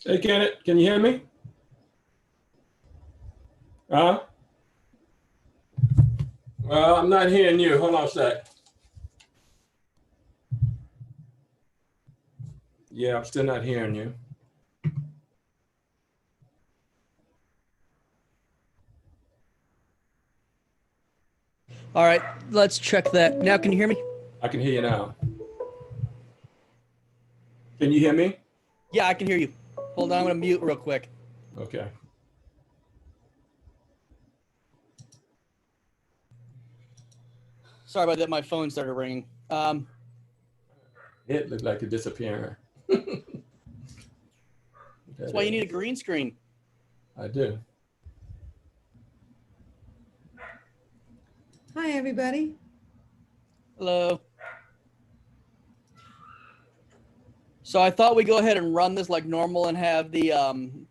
Hey, Kenneth, can you hear me? Well, I'm not hearing you. Hold on a sec. Yeah, I'm still not hearing you. All right, let's check that. Now, can you hear me? I can hear you now. Can you hear me? Yeah, I can hear you. Hold on, I'm gonna mute real quick. Okay. Sorry about that, my phone started ringing. It looked like it disappearing. That's why you need a green screen. I do. Hi, everybody. Hello. So I thought we'd go ahead and run this like normal and have the, what do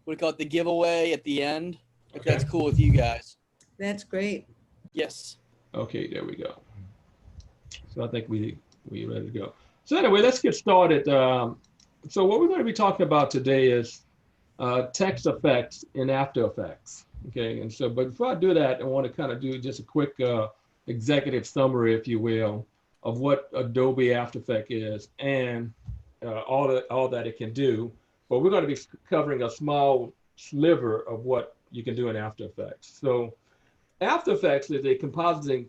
you call it, the giveaway at the end, if Okay. that's cool with you guys. That's great. Yes. Okay, there we go. So I think we ready to go. So anyway, let's get started. So what we're going to be talking about today is text effects in After Effects. Okay, and so, but before I do that, I want to kind of do just a quick executive summary, if you will, of what Adobe After Effects is and all that it can do. But we're going to be covering a small sliver of what you can do in After Effects. So After Effects is a compositing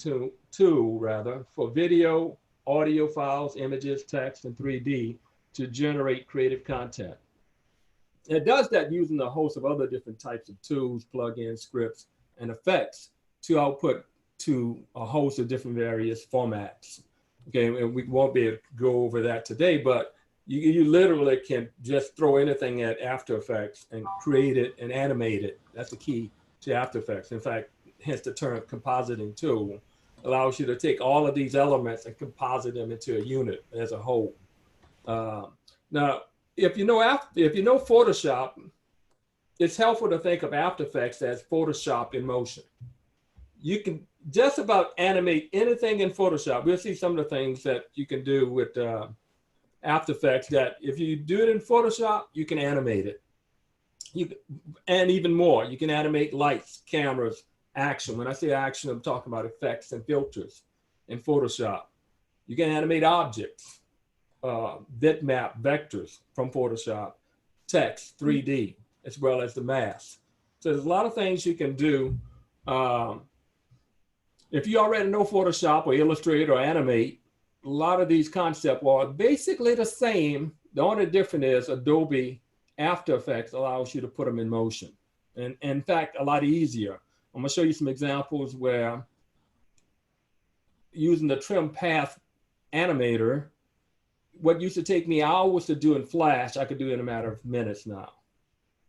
tool rather for video, audio files, images, text, and 3D to generate creative content. It does that using a host of other different types of tools, plugins, scripts, and effects to output to a host of different various formats. Okay, and we won't be able to go over that today, but you literally can just throw anything at After Effects and create it and animate it. That's the key to After Effects. In fact, hence the term compositing tool allows you to take all of these elements and composite them into a unit as a whole. Now, if you know Photoshop, it's helpful to think of After Effects as Photoshop in motion. You can just about animate anything in Photoshop. We'll see some of the things that you can do with After Effects that if you do it in Photoshop, you can animate it. And even more, you can animate lights, cameras, action. When I say action, I'm talking about effects and filters in Photoshop. You can animate objects, bitmap vectors from Photoshop, text, 3D, as well as the mask. So there's a lot of things you can do. If you already know Photoshop or Illustrator or Animate, a lot of these concepts are basically the same. The only difference is Adobe After Effects allows you to put them in motion. And in fact, a lot easier. I'm gonna show you some examples where using the trim path animator, what used to take me hours to do in Flash, I could do in a matter of minutes now.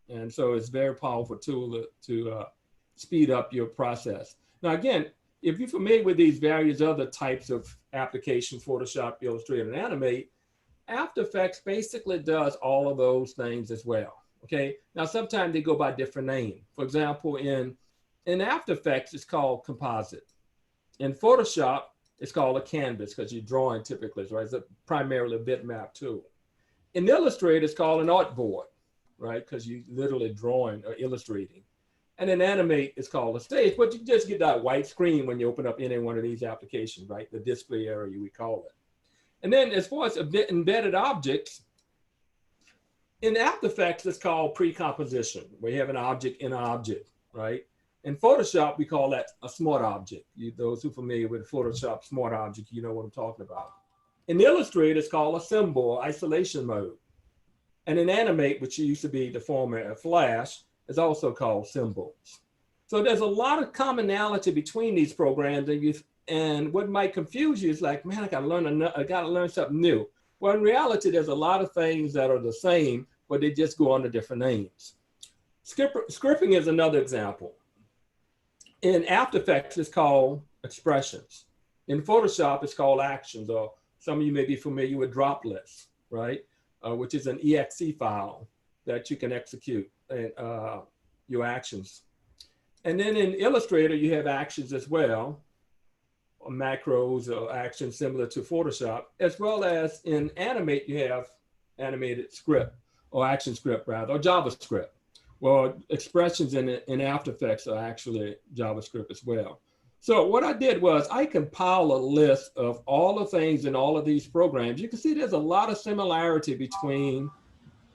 And so it's a very powerful tool to speed up your process. Now, again, if you're familiar with these various other types of applications, Photoshop, Illustrator, and Animate, After Effects basically does all of those things as well, okay? Now, sometimes they go by different names. For example, in After Effects, it's called composite. In Photoshop, it's called a canvas because you're drawing typically, right? It's primarily a bitmap tool. In Illustrator, it's called an artboard, right? Because you're literally drawing or illustrating. And in Animate, it's called a stage, but you just get that white screen when you open up any one of these applications, right? The display area, we call it. And then as far as embedded objects, in After Effects, it's called pre-composition, where you have an object in an object, right? In Photoshop, we call that a smart object. Those who are familiar with Photoshop smart object, you know what I'm talking about. In Illustrator, it's called a symbol isolation mode. And in Animate, which used to be the former Flash, is also called symbols. So there's a lot of commonality between these programs, and what might confuse you is like, man, I gotta learn something new. Well, in reality, there's a lot of things that are the same, but they just go under different names. Scripting is another example. In After Effects, it's called expressions. In Photoshop, it's called actions, or some of you may be familiar with droplets, right? Which is an exe file that you can execute your actions. And then in Illustrator, you have actions as well, or macros or actions similar to Photoshop, as well as in Animate, you have animated script or ActionScript rather, or JavaScript. Well, expressions in After Effects are actually JavaScript as well. So what I did was I compiled a list of all the things in all of these programs. You can see there's a lot of similarity between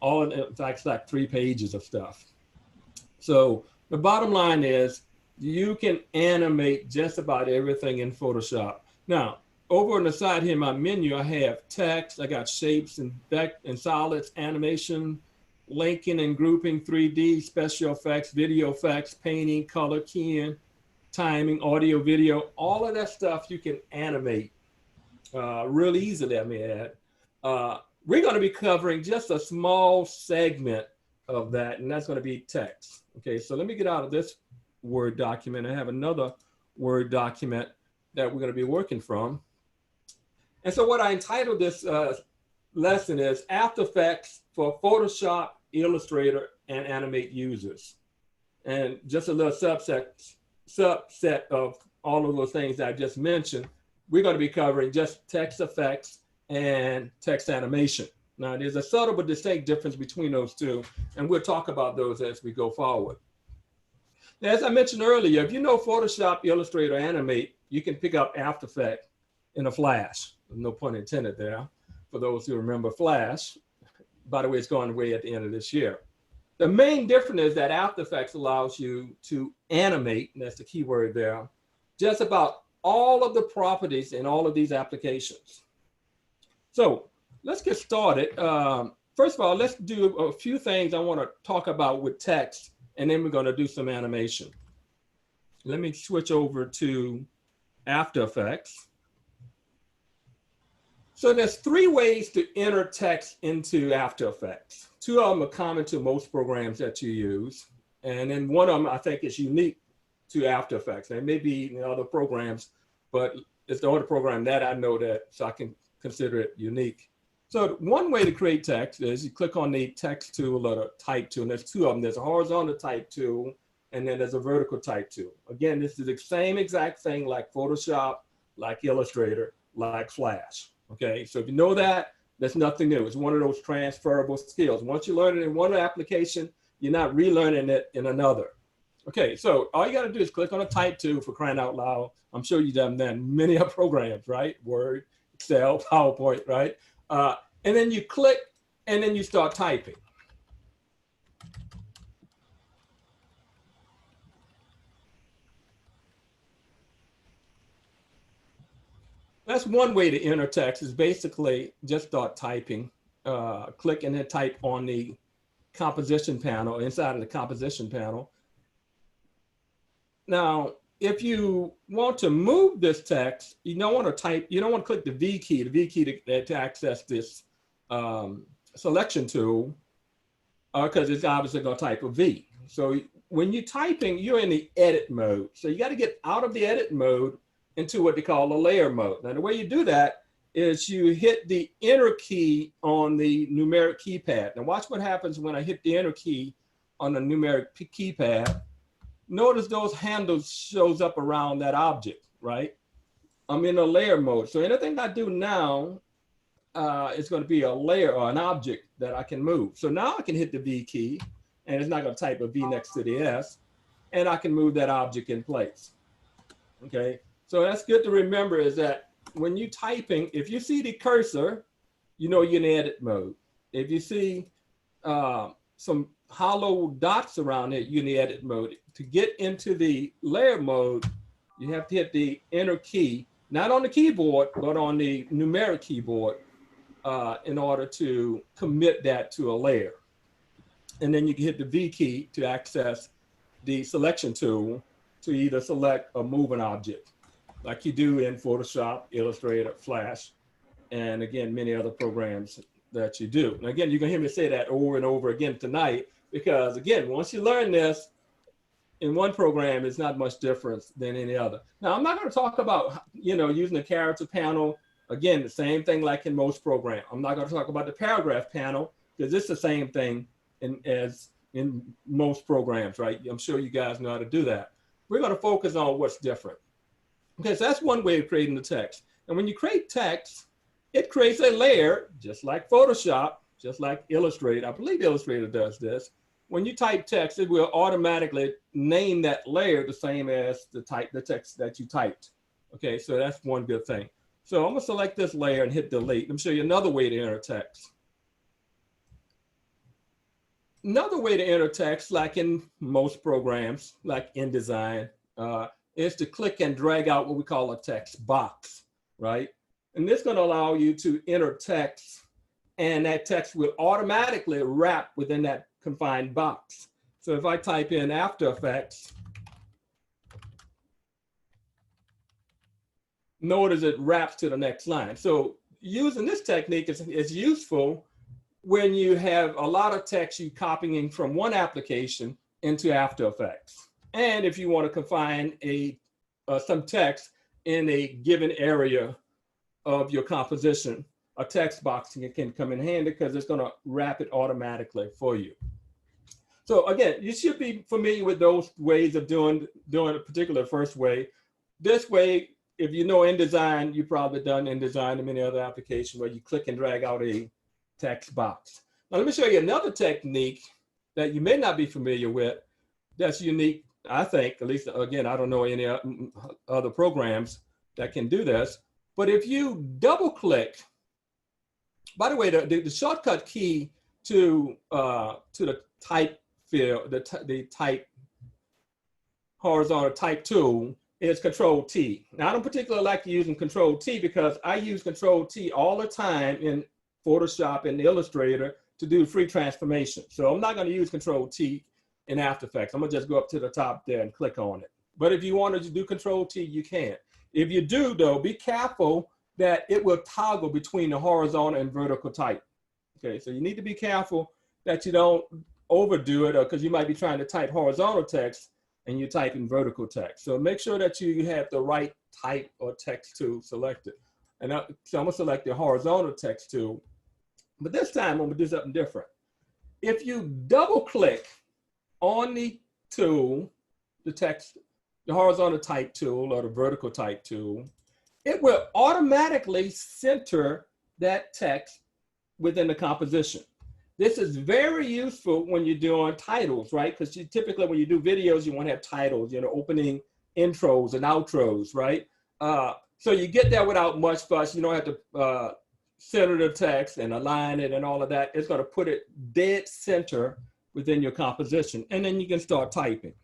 all of them. In fact, it's like 3 pages of stuff. So the bottom line is you can animate just about everything in Photoshop. Now, over on the side here in my menu, I have text, I got shapes and solids, animation, linking and grouping, 3D, special effects, video effects, painting, color, keying, timing, audio, video, all of that stuff you can animate real easily, I may add. We're going to be covering just a small segment of that, and that's going to be text. Okay, so let me get out of this Word document. I have another Word document that we're going to be working from. And so what I entitled this lesson is After Effects for Photoshop, Illustrator, and Animate users. And just a little subset of all of those things that I just mentioned. We're going to be covering just text effects and text animation. Now, there's a subtle but distinct difference between those two, and we'll talk about those as we go forward. Now, as I mentioned earlier, if you know Photoshop, Illustrator, Animate, you can pick up After Effects in a flash. No pun intended there, for those who remember Flash. By the way, it's going away at the end of this year. The main difference is that After Effects allows you to animate, and that's the key word there, just about all of the properties in all of these applications. So let's get started. First of all, let's do a few things I want to talk about with text, and then we're going to do some animation. Let me switch over to After Effects. So there's 3 ways to enter text into After Effects. 2 of them are common to most programs that you use. And then one of them I think is unique to After Effects. There may be in other programs, but it's the only program that I know that, so I can consider it unique. So one way to create text is you click on the text tool or the type tool, and there's 2 of them. There's a horizontal type tool, and then there's a vertical type tool. Again, this is the same exact thing like Photoshop, like Illustrator, like Flash. Okay, so if you know that, that's nothing new. It's one of those transferable skills. Once you learn it in one application, you're not relearning it in another. Okay, so all you got to do is click on a type tool, for crying out loud. I'm sure you've done that in many other programs, right? Word, Excel, PowerPoint, right? And then you click, and then you start typing. That's one way to enter text, is basically just start typing. Click and then type on the composition panel, inside of the composition panel. Now, if you want to move this text, you don't want to type, you don't want to click the V key to access this selection tool, because it's obviously going to type a V. So when you're typing, you're in the edit mode. So you got to get out of the edit mode into what they call a layer mode. Now, the way you do that is you hit the enter key on the numeric keypad. Now watch what happens when I hit the enter key on the numeric keypad. Notice those handles shows up around that object, right? I'm in a layer mode. So anything I do now is going to be a layer or an object that I can move. So now I can hit the V key, and it's not going to type a V next to the S, and I can move that object in place. Okay, so that's good to remember, is that when you're typing, if you see the cursor, you know you're in edit mode. If you see some hollow dots around it, you're in the edit mode. To get into the layer mode, you have to hit the enter key, not on the keyboard, but on the numeric keyboard, in order to commit that to a layer. And then you can hit the V key to access the selection tool to either select or move an object, like you do in Photoshop, Illustrator, Flash, and again, many other programs that you do. And again, you're gonna hear me say that over and over again tonight, because again, once you learn this in one program, it's not much difference than any other. Now, I'm not gonna talk about, using the character panel. Again, the same thing like in most programs. I'm not gonna talk about the paragraph panel, because it's the same thing as in most programs, right? I'm sure you guys know how to do that. We're gonna focus on what's different. Okay, so that's one way of creating the text. And when you create text, it creates a layer, just like Photoshop. just like Illustrator. I believe Illustrator does this. When you type text, it will automatically name that layer the same as the text that you typed. Okay, so that's one good thing. So I'm gonna select this layer and hit delete. Let me show you another way to enter text. Another way to enter text, like in most programs, like InDesign, is to click and drag out what we call a text box, right? And this is going to allow you to enter text, and that text will automatically wrap within that confined box. So if I type in After Effects, notice it wraps to the next line. So using this technique is useful when you have a lot of text you copying from one application into After Effects. And if you want to confine some text in a given area of your composition, a text box can come in handy because it's going to wrap it automatically for you. So again, you should be familiar with those ways of doing a particular first way. This way, if you know InDesign, you've probably done InDesign and many other applications where you click and drag out a text box. Now let me show you another technique that you may not be familiar with that's unique, I think, at least again, I don't know any other programs that can do this, but if you double click, by the way, the shortcut key to the type field, the type horizontal type tool is Control T. Now I don't particularly like using Control T because I use Control T all the time in Photoshop and Illustrator to do free transformation. So I'm not going to use Control T in After Effects. I'm going to just go up to the top there and click on it. But if you wanted to do Control T, you can. If you do, though, be careful that it will toggle between the horizontal and vertical type. Okay, so you need to be careful that you don't overdo it, because you might be trying to type horizontal text and you type in vertical text. So make sure that you have the right type or text tool selected. And so I'm going to select the horizontal text tool. But this time I'm going to do something different. If you double click on the tool, the horizontal type tool or the vertical type tool, it will automatically center that text within the composition. This is very useful when you're doing titles, right? Because typically when you do videos, you want to have titles, you know, opening intros and outros, right? So you get there without much fuss. You don't have to center the text and align it and all of that. It's going to put it dead center within your composition. And then you can start typing.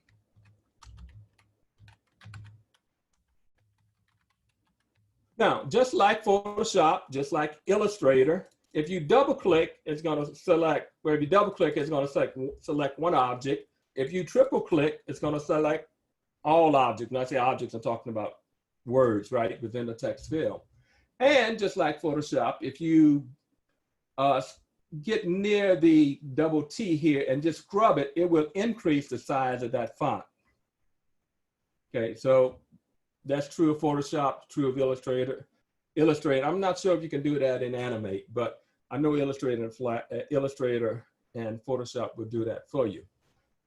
Now, just like Photoshop, just like Illustrator, if you double click, it's going to select, where if you double click, it's going to select one object. If you triple click, it's going to select all objects. When I say objects, I'm talking about words, right, within the text field. And just like Photoshop, if you get near the double T here and just scrub it, it will increase the size of that font. Okay, so that's true of Photoshop, true of Illustrator. I'm not sure if you can do that in Animate, but I know Illustrator and Photoshop will do that for you.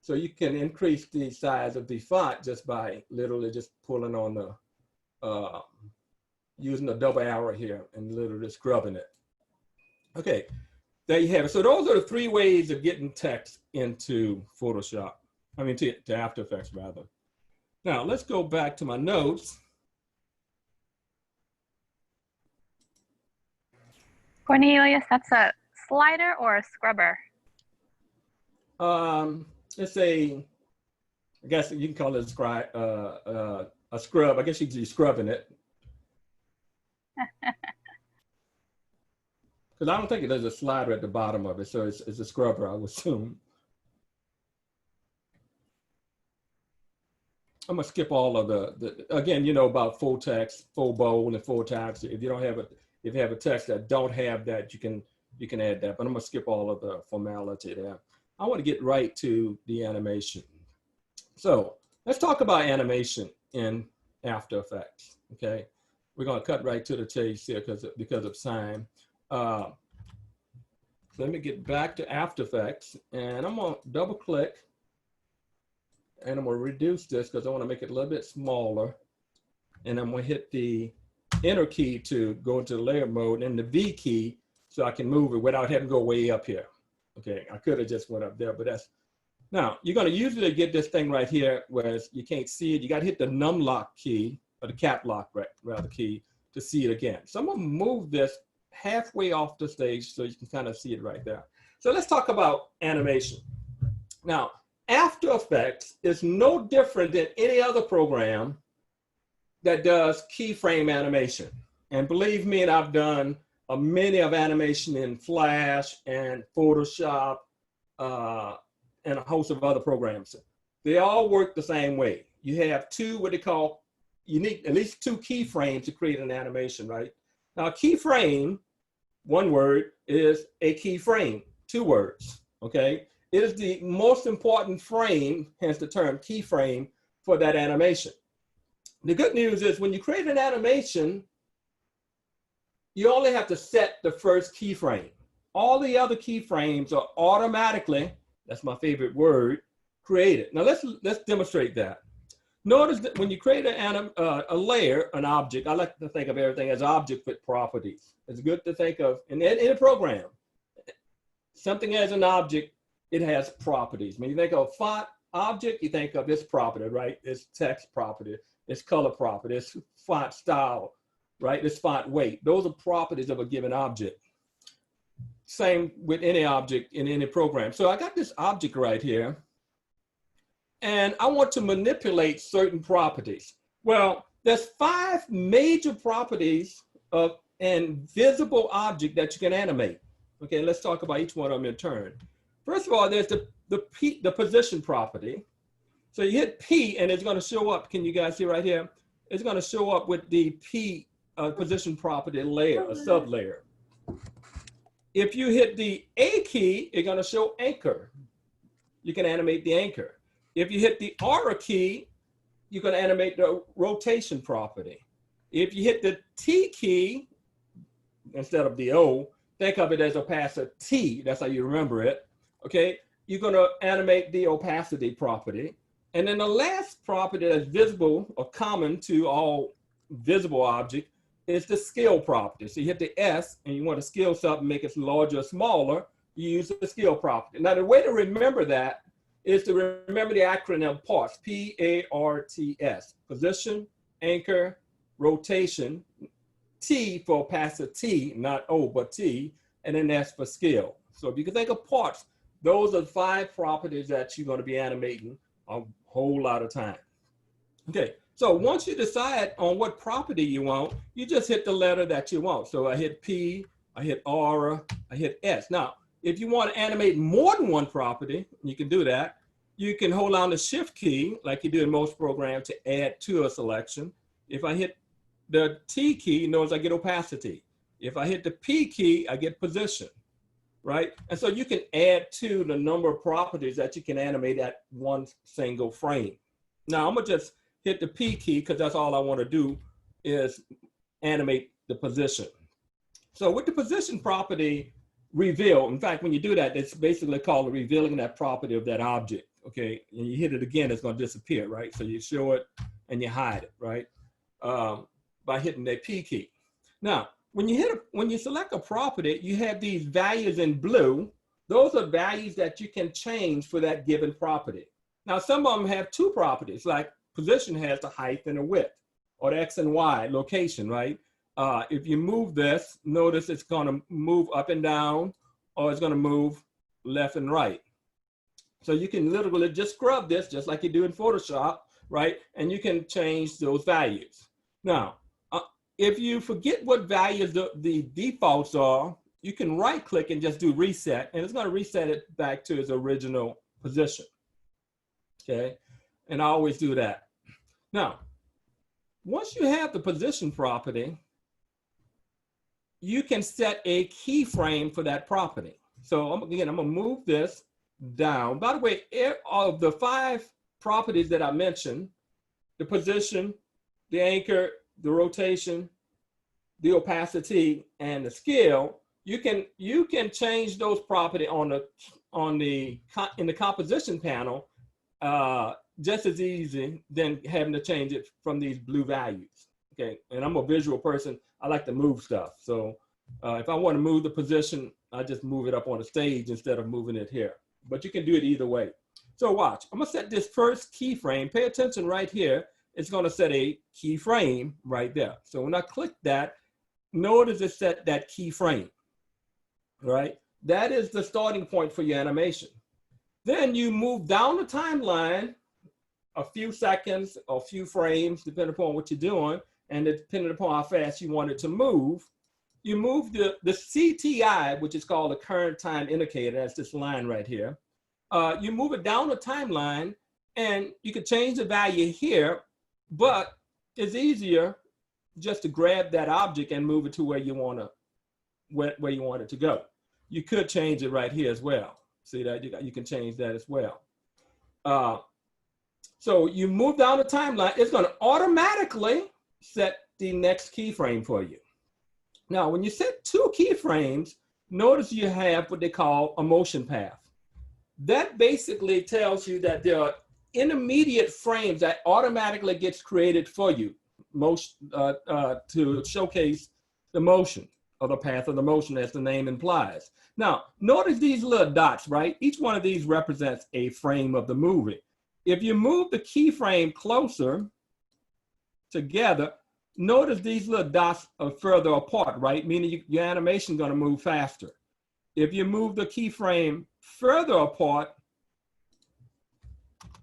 So you can increase the size of the font just by literally just pulling on the, using the double arrow here and literally scrubbing it. Okay, there you have it. So those are the three ways of getting text into Photoshop. I mean, to After Effects, rather. Now, let's go back to my notes. Cornelius, that's a slider or a scrubber? It's I guess you can call it a scrub. I guess you could be scrubbing it. Because I don't think there's a slider at the bottom of it, so it's a scrubber, I would assume. I'm gonna skip all of the again, you know about full text, full bold, and full text. If you don't have if you have a text that don't have that, you can add that. But I'm gonna skip all of the formality there. I want to get right to the animation. So let's talk about animation in After Effects. Okay, we're gonna cut right to the chase here because of time. Let me get back to After Effects, and I'm gonna double click. And I'm going to reduce this because I want to make it a little bit smaller. And I'm going to hit the Enter key to go into the layer mode and the V key so I can move it without having to go way up here. Okay, I could have just went up there, but that's, now you're gonna usually get this thing right here where you can't see it. You gotta hit the num lock key, or the cap lock rather key, to see it again. So I'm gonna move this halfway off the stage so you can kind of see it right there. So let's talk about animation. Now, After Effects is no different than any other program that does keyframe animation. And believe me, I've done many of animation in Flash and Photoshop and a host of other programs. They all work the same way. You have two, what they call, you need at least two keyframes to create an animation, right? Now, a keyframe, one word, is a keyframe, two words, okay? It is the most important frame, hence the term keyframe, for that animation. The good news is when you create an animation, you only have to set the first keyframe. All the other keyframes are automatically, that's my favorite word, created. Now let's demonstrate that. Notice that when you create a layer, an object, I like to think of everything as object with properties. It's good to think of, in a program, something as an object, it has properties. When you think of font object, you think of its property, right? Its text property, its color property, its font style, right? Its font weight. Those are properties of a given object. Same with any object in any program. So I got this object right here, and I want to manipulate certain properties. Well, there's 5 major properties of an visible object that you can animate. Okay, let's talk about each one of them in turn. First of all, there's the position property. So you hit P and it's going to show up. Can you guys see right here? It's going to show up with the P position property layer, a sublayer. If you hit the A key, it's going to show anchor. You can animate the anchor. If you hit the R key, you can animate the rotation property. If you hit the T key, instead of the O, think of it as opacity. That's how you remember it. Okay, you're going to animate the opacity property. And then the last property that's visible or common to all visible objects is the scale property. So you hit the S and you want to scale something, make it larger or smaller, you use the scale property. Now the way to remember that is to remember the acronym PARTS, P-A-R-T-S, position, anchor, rotation, T for opacity, not O, but T, and then S for scale. So if you can think of parts, those are the 5 properties that you're going to be animating a whole lot of time. Okay, so once you decide on what property you want, you just hit the letter that you want. So I hit P, I hit R, I hit S. Now, if you want to animate more than one property, you can do that. You can hold on the Shift key, like you do in most programs, to add to a selection. If I hit the T key, notice I get opacity. If I hit the P key, I get position, right? And so you can add to the number of properties that you can animate at one single frame. Now I'm gonna just hit the P key because that's all I want to do is animate the position. So with the position property reveal, in fact, when you do that, it's basically called revealing that property of that object, okay? And you hit it again, it's gonna disappear, right? So you show it and you hide it, right? By hitting that P key. Now, when you select a property, you have these values in blue. Those are values that you can change for that given property. Now, some of them have 2 properties, like position has the height and the width, or the X and Y location, right? If you move this, notice it's gonna move up and down, or it's gonna move left and right. So you can literally just scrub this, just like you do in Photoshop, right? And you can change those values. Now, if you forget what values the defaults are, you can right click and just do reset, and it's gonna reset it back to its original position, okay? And I always do that. Now, once you have the position property, you can set a keyframe for that property. So again, I'm gonna move this down. By the way, of the 5 properties that I mentioned, the position, the anchor, the rotation, the opacity, and the scale, you can change those properties in the composition panel just as easy than having to change it from these blue values. Okay, and I'm a visual person. I like to move stuff, so If I want to move the position, I just move it up on the stage instead of moving it here. But you can do it either way. So watch, I'm gonna set this first keyframe. Pay attention right here. It's gonna set a keyframe right there. So when I click that, notice it set that keyframe, right? That is the starting point for your animation. Then you move down the timeline a few seconds or a few frames, depending upon what you're doing, and depending upon how fast you want it to move. You move the CTI, which is called the current time indicator, that's this line right here. You move it down the timeline, and you can change the value here, but it's easier just to grab that object and move it to where you want it to go. You could change it right here as well. See that you can change that as well. So you move down the timeline, it's going to automatically set the next keyframe for you. Now, when you set 2 keyframes, notice you have what they call a motion path. That basically tells you that there are intermediate frames that automatically gets created for you to showcase the motion or the path of the motion, as the name implies. Now, notice these little dots, right? Each one of these represents a frame of the movie. If you move the keyframe closer together, notice these little dots are further apart, right? Meaning your animation is going to move faster. If you move the keyframe further apart,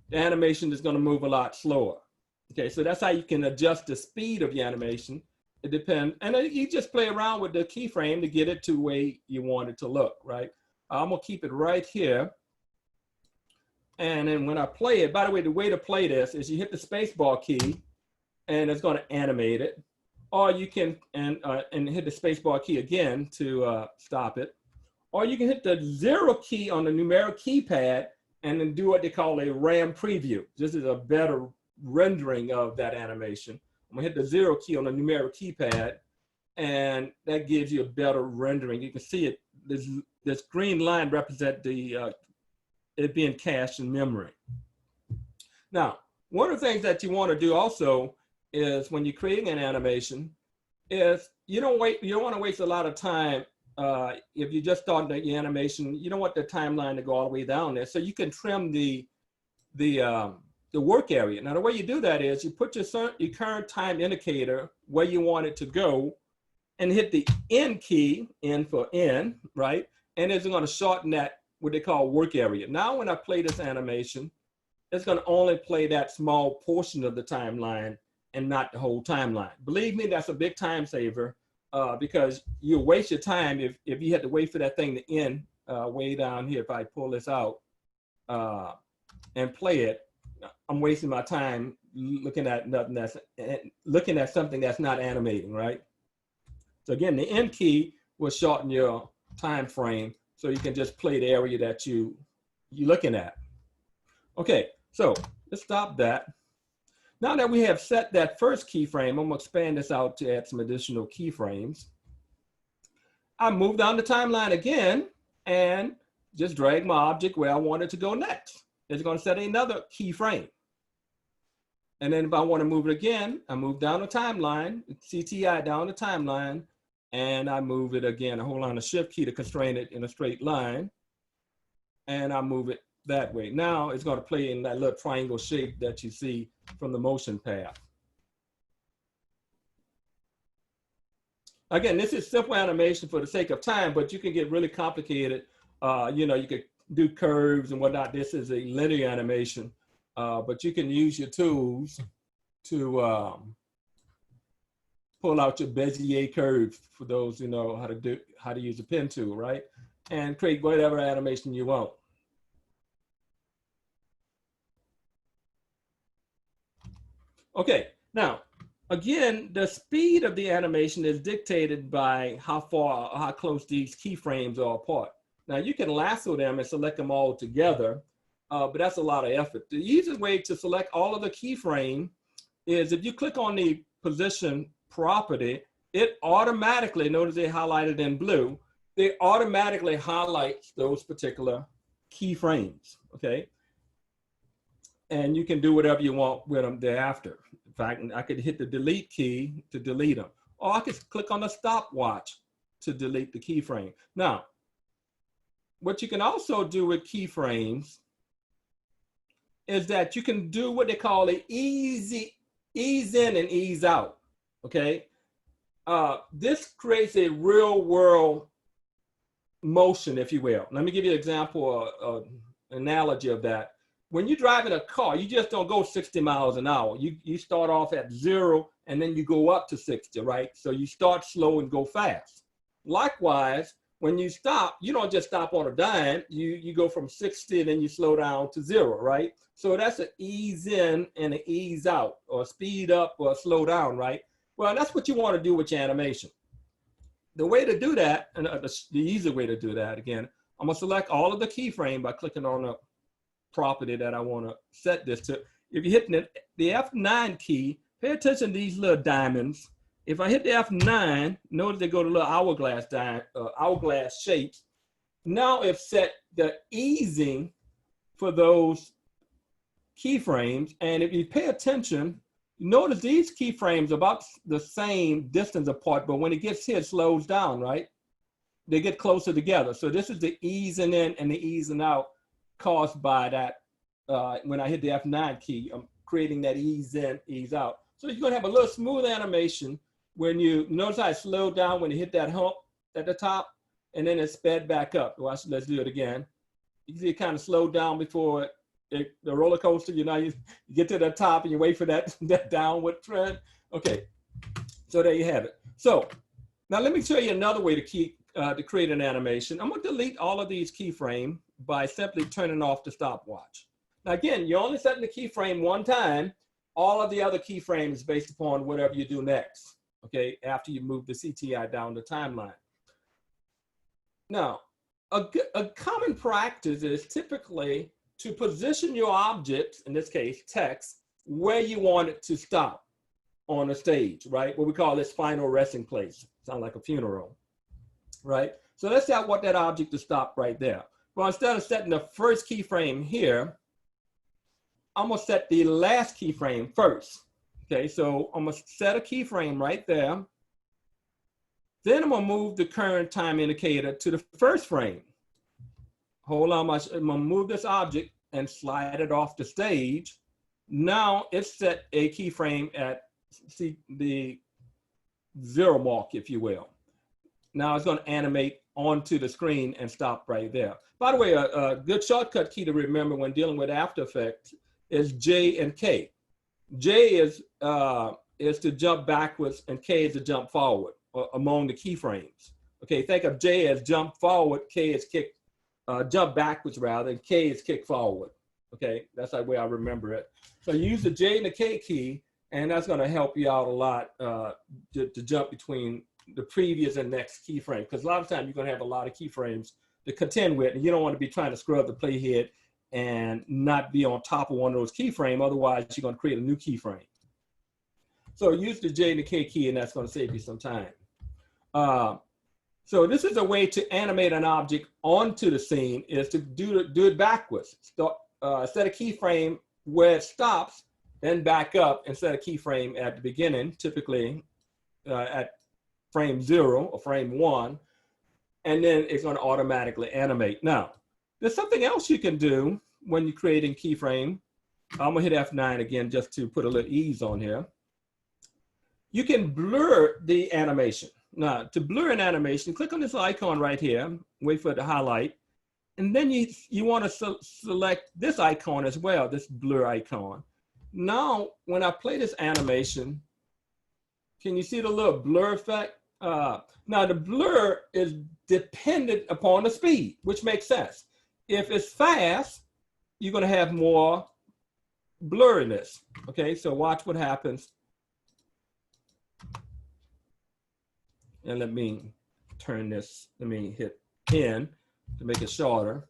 the animation is going to move a lot slower. Okay, so that's how you can adjust the speed of your animation. It depends, and then you just play around with the keyframe to get it to where you want it to look, right? I'm gonna keep it right here. And then when I play it, by the way to play this is you hit the space bar key and it's gonna animate it. Or you can, and hit the space bar key again to stop it. Or you can hit the 0 key on the numeric keypad and then do what they call a RAM preview. This is a better rendering of that animation. I'm gonna hit the 0 key on the numeric keypad, and that gives you a better rendering. You can see it, this green line represents the it being cached in memory. Now, one of the things that you want to do also is when you're creating an animation is you don't want to waste a lot of time. If you just start your animation, you don't want the timeline to go all the way down there. So you can trim the work area. Now, the way you do that is you put your current time indicator where you want it to go and hit the N key, N for N, right? And it's going to shorten that, what they call work area. Now, when I play this animation, it's going to only play that small portion of the timeline and not the whole timeline. Believe me, that's a big time saver because you waste your time if you had to wait for that thing to end way down here. If I pull this out and play it, I'm wasting my time looking at something that's not animating, right? So again, the N key will shorten your time frame so you can just play the area that you're looking at. Okay, so let's stop that. Now that we have set that first keyframe, I'm gonna expand this out to add some additional keyframes. I move down the timeline again and just drag my object where I want it to go next. It's going to set another keyframe. And then if I want to move it again, I move down the timeline, CTI down the timeline, and I move it again. I hold on the shift key to constrain it in a straight line, and I move it that way. Now it's going to play in that little triangle shape that you see from the motion path. Again, this is simple animation for the sake of time, but you can get really complicated. You could do curves and whatnot. This is a linear animation, but you can use your tools to pull out your Bezier curves for those who know how to use a pen tool, right? And create whatever animation you want. Okay, now, again, the speed of the animation is dictated by how close these keyframes are apart. Now, you can lasso them and select them all together, but that's a lot of effort. The easiest way to select all of the keyframe is if you click on the position property, it automatically, notice they highlighted in blue, they automatically highlight those particular keyframes, okay? And you can do whatever you want with them thereafter. In fact, I could hit the delete key to delete them. Or I could click on the stopwatch to delete the keyframe. Now, what you can also do with keyframes is that you can do what they call an ease in and ease out, okay? This creates a real world motion, if you will. Let me give you an example, analogy of that. When you're driving a car, you just don't go 60 miles an hour. You start off at 0 and then you go up to 60, right? So you start slow and go fast. Likewise, when you stop, you don't just stop on a dime. You go from 60 and then you slow down to 0, right? So that's an ease in and an ease out, or speed up or slow down, right? Well, that's what you want to do with your animation. The way to do that, and the easy way to do that, again, I'm gonna select all of the keyframe by clicking on the property that I want to set this to. If you hit the F9 key, pay attention to these little diamonds. If I hit the F9, notice they go to little hourglass shapes. Now it's set the easing for those keyframes. And if you pay attention, notice these keyframes are about the same distance apart, but when it gets here, it slows down, right? They get closer together. So this is the easing in and the easing out caused by that. When I hit the F9 key, I'm creating that ease in, ease out. So you're gonna have a little smooth animation when you notice how it slowed down when you hit that hump at the top, and then it sped back up. Watch, let's do it again. You see it kind of slowed down before the roller coaster, you know, you get to the top and you wait for that downward trend. Okay, so there you have it. So now let me show you another way to create an animation. I'm gonna delete all of these keyframes by simply turning off the stopwatch. Now again, you're only setting the keyframe one time. All of the other keyframes based upon whatever you do next, okay, after you move the CTI down the timeline. Now, a common practice is typically to position your object, in this case, text, where you want it to stop on the stage, right? What we call this final resting place. Sound like a funeral, right? So let's say I want that object to stop right there. Well, instead of setting the first keyframe here, I'm gonna set the last keyframe first. Okay, so I'm gonna set a keyframe right there. Then I'm gonna move the current time indicator to the first frame. Hold on, I'm gonna move this object and slide it off the stage. Now it's set a keyframe at the 0 mark, if you will. Now it's gonna animate onto the screen and stop right there. By the way, a good shortcut key to remember when dealing with After Effects is J and K. J is to jump backwards and K is to jump forward among the keyframes. Okay, think of J as jump forward, K is jump backwards rather, and K is kick forward. Okay, that's the way I remember it. So use the J and the K key, and that's gonna help you out a lot to jump between the previous and next keyframe, because a lot of times you're gonna have a lot of keyframes to contend with, and you don't want to be trying to scrub the playhead and not be on top of one of those keyframes. Otherwise, you're going to create a new keyframe. So use the J and the K key, and that's going to save you some time. So this is a way to animate an object onto the scene, is to do it backwards. Set a keyframe where it stops, then back up and set a keyframe at the beginning, typically at frame 0 or frame 1. And then it's going to automatically animate. Now, there's something else you can do when you're creating keyframe. I'm going to hit F9 again just to put a little ease on here. You can blur the animation. Now, to blur an animation, click on this icon right here, wait for it to highlight, and then you want to select this icon as well, this blur icon. Now, when I play this animation, can you see the little blur effect? Now the blur is dependent upon the speed, which makes sense. If it's fast, you're going to have more blurriness. Okay, so watch what happens. And let me turn this, let me hit N to make it shorter.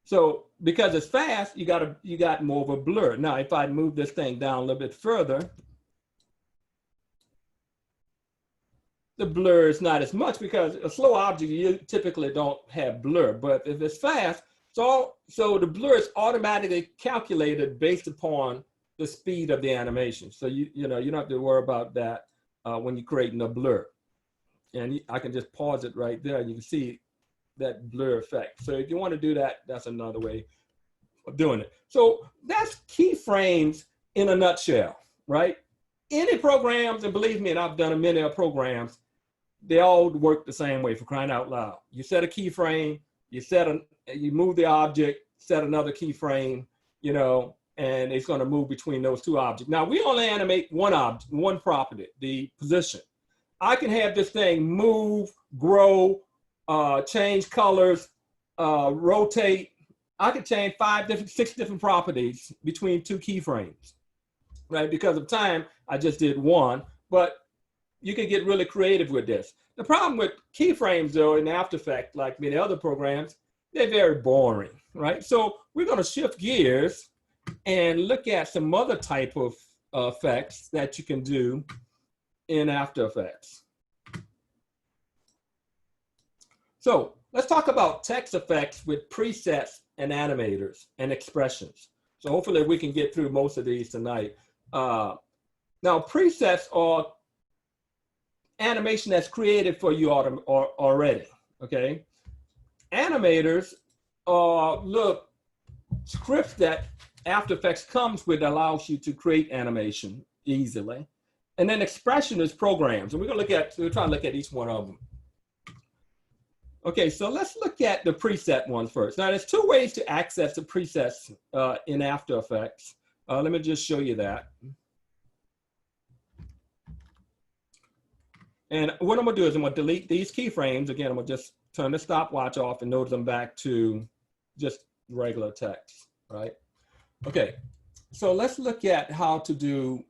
So because it's fast, you got more of a blur. Now, if I move this thing down a little bit further, the blur is not as much, because a slow object, you typically don't have blur. But if it's fast, so the blur is automatically calculated based upon the speed of the animation. So you don't have to worry about that when you're creating a blur. And I can just pause it right there. You can see that blur effect. So if you want to do that, that's another way of doing it. So that's keyframes in a nutshell, right? Any programs, and believe me, and I've done many programs, they all work the same way, for crying out loud. You set a keyframe, you move the object, set another keyframe, you know, and it's going to move between those two objects. Now we only animate one object, one property, the position. I can have this thing move, grow, change colors, rotate. I could change 6 different properties between 2 keyframes, right? Because of time, I just did one, but you can get really creative with this. The problem with keyframes, though, in After Effects, like many other programs, they're very boring, right? So we're going to shift gears and look at some other type of effects that you can do in After Effects. So let's talk about text effects with presets and animators and expressions. So hopefully we can get through most of these tonight. Now presets are animation that's created for you already, okay? Animators are scripts that After Effects comes with, allows you to create animation easily. And then expression is programs. And we're trying to look at each one of them. Okay, so let's look at the preset one first. Now there's 2 ways to access the presets in After Effects. Let me just show you that. And what I'm gonna do is I'm gonna delete these keyframes. Again, I'm gonna just turn the stopwatch off and notice them back to just regular text, right? Okay, so let's look at how to do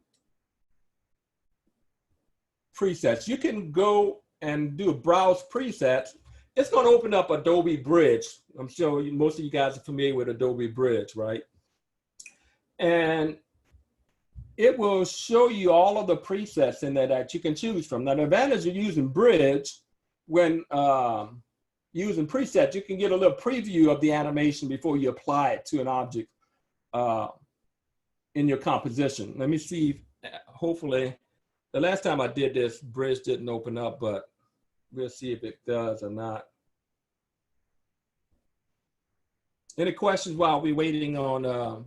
presets. You can go and do browse presets. It's going to open up Adobe Bridge. I'm sure most of you guys are familiar with Adobe Bridge, right? And it will show you all of the presets in there that you can choose from. Now, the advantage of using Bridge, when using presets, you can get a little preview of the animation before you apply it to an object in your composition. Let me see, hopefully, the last time I did this, Bridge didn't open up, but we'll see if it does or not. Any questions while we're waiting on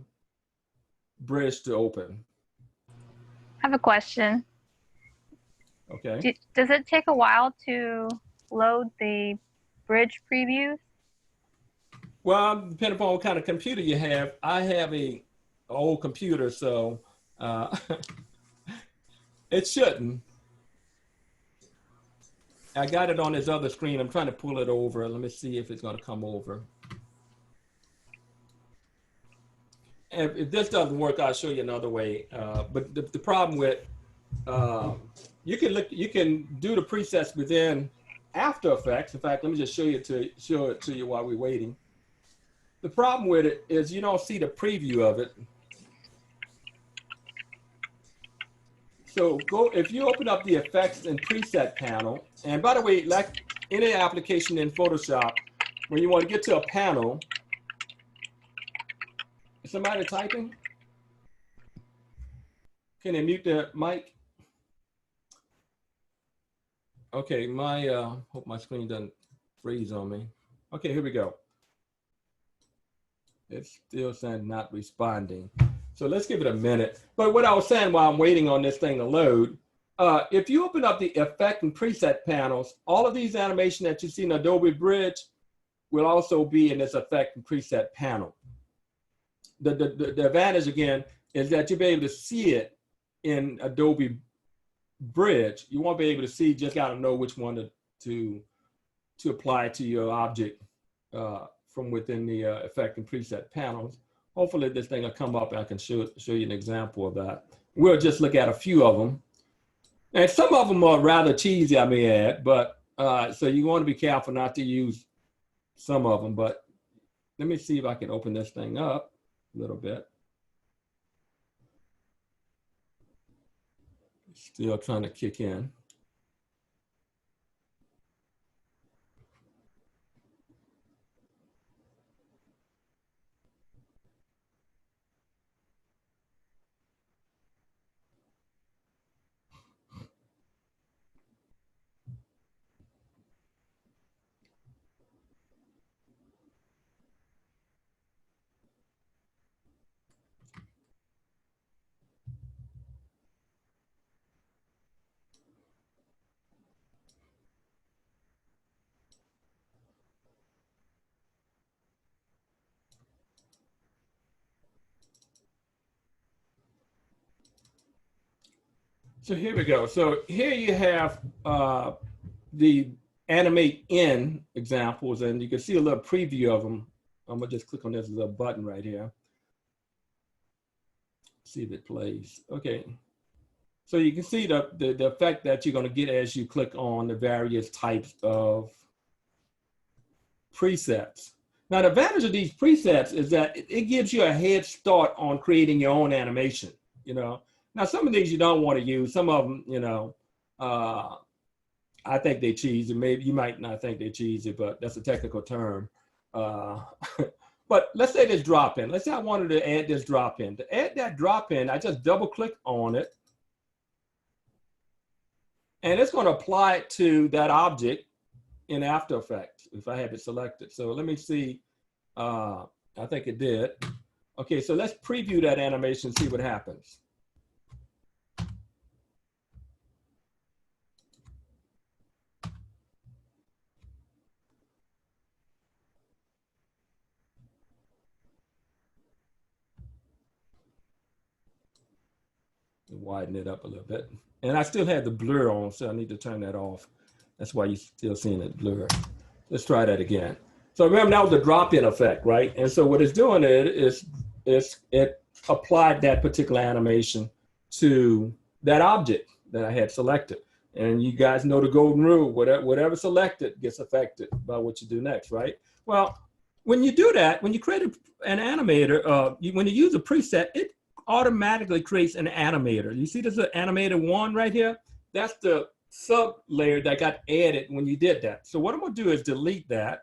Bridge to open? I have a question. Okay. Does it take a while to load the bridge previews? Well, depending upon what kind of computer you have, I have an old computer, so it shouldn't. I got it on this other screen. I'm trying to pull it over. Let me see if it's going to come over. And if this doesn't work, I'll show you another way. But the problem with you can do the presets within After Effects. In fact, let me just show it to you while we're waiting. The problem with it is you don't see the preview of it. So if you open up the Effects and Preset panel, and by the way, like any application in Photoshop, when you want to get to a panel, is somebody typing? Can they mute the mic? Okay, hope my screen doesn't freeze on me. Okay, here we go. It's still saying not responding. So let's give it a minute. But what I was saying while I'm waiting on this thing to load, if you open up the Effect and Preset panels, all of these animation that you see in Adobe Bridge will also be in this Effect and Preset panel. The advantage, again, is that you'll be able to see it in Adobe Bridge. You won't be able to see, just got to know which one to apply to your object from within the Effect and Preset panels. Hopefully this thing will come up and I can show you an example of that. We'll just look at a few of them. And some of them are rather cheesy, I may add, but so you want to be careful not to use some of them. But let me see if I can open this thing up a little bit. Still trying to kick in. So here we go. So here you have the Animate in examples, and you can see a little preview of them. I'm gonna just click on this little button right here. See if it plays. Okay. So you can see the effect that you're gonna get as you click on the various types of presets. Now, the advantage of these presets is that it gives you a head start on creating your own animation, you know. Now, some of these you don't want to use. Some of them, you know, I think they're cheesy. Maybe you might not think they're cheesy, but that's a technical term. But let's say this drop in. Let's say I wanted to add this drop in. To add that drop in, I just double click on it. And it's going to apply it to that object in After Effects if I have it selected. So let me see. I think it did. Okay, so let's preview that animation, see what happens. Widen it up a little bit. And I still have the blur on, so I need to turn that off. That's why you're still seeing it blur. Let's try that again. So remember, that was the drop-in effect, right? And so what it's doing is it applied that particular animation to that object that I had selected. And you guys know the golden rule, whatever selected gets affected by what you do next, right? Well, when you do that, when you create an animator, when you use a preset, it automatically creates an animator. You see this is animator 1 right here? That's the sub layer that got added when you did that. So what I'm gonna do is delete that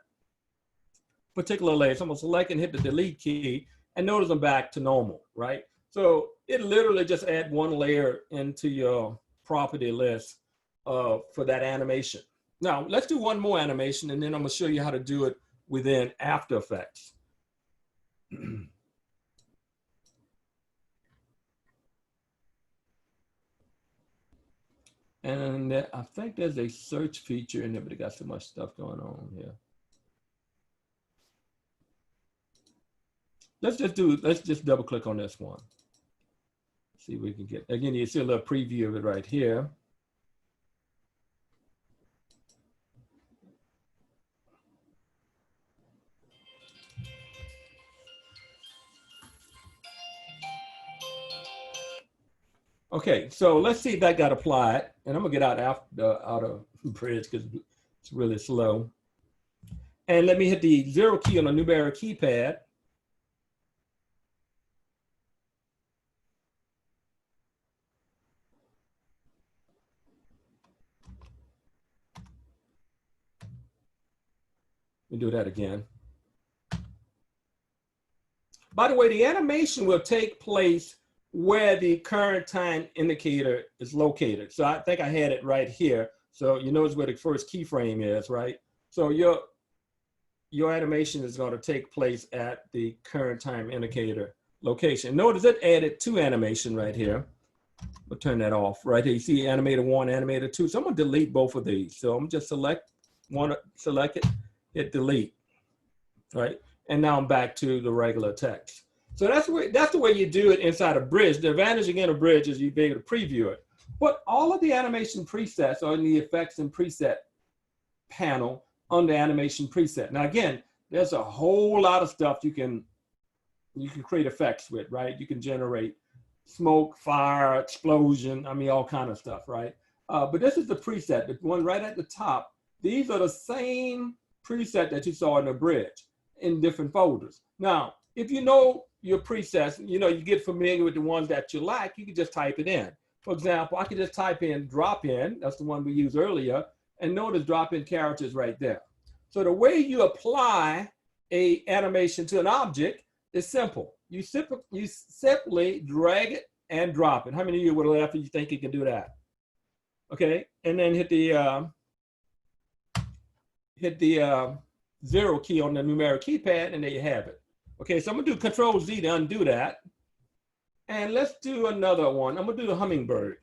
particular layer. So I'm gonna select and hit the delete key, and notice I'm back to normal, right? So it literally just add one layer into your property list for that animation. Now let's do one more animation, and then I'm gonna show you how to do it within After Effects. And I think there's a search feature in there, but it got so much stuff going on here. Let's just double click on this one. See if we can get, again, you see a little preview of it right here. Okay, so let's see if that got applied. And I'm gonna get out of bridge because it's really slow. And let me hit the 0 key on the numeric keypad. Let me do that again. By the way, the animation will take place where the current time indicator is located. So I think I had it right here. So you notice where the first keyframe is, right? So your animation is going to take place at the current time indicator location. Notice it added 2 animation right here. We'll turn that off right here. You see Animator 1, Animator 2. So I'm gonna delete both of these. So I'm just select it, hit delete, right? And now I'm back to the regular text. So that's the way you do it inside a bridge. The advantage again of bridge is you'd be able to preview it. But all of the animation presets are in the effects and preset panel under animation preset. Now again, there's a whole lot of stuff you can create effects with, right? You can generate smoke, fire, explosion, I mean, all kind of stuff, right? But this is the preset, the one right at the top. These are the same preset that you saw in the bridge in different folders. Now, if you know your presets, you know, you get familiar with the ones that you like, you can just type it in. For example, I could just type in drop in, that's the one we used earlier, and notice drop in characters right there. So the way you apply a animation to an object is simple. You simply drag it and drop it. How many of you would laugh if you think you can do that? Okay, and then hit the 0 key on the numeric keypad, and there you have it. Okay, so I'm gonna do Control Z to undo that. And let's do another one. I'm gonna do the hummingbird.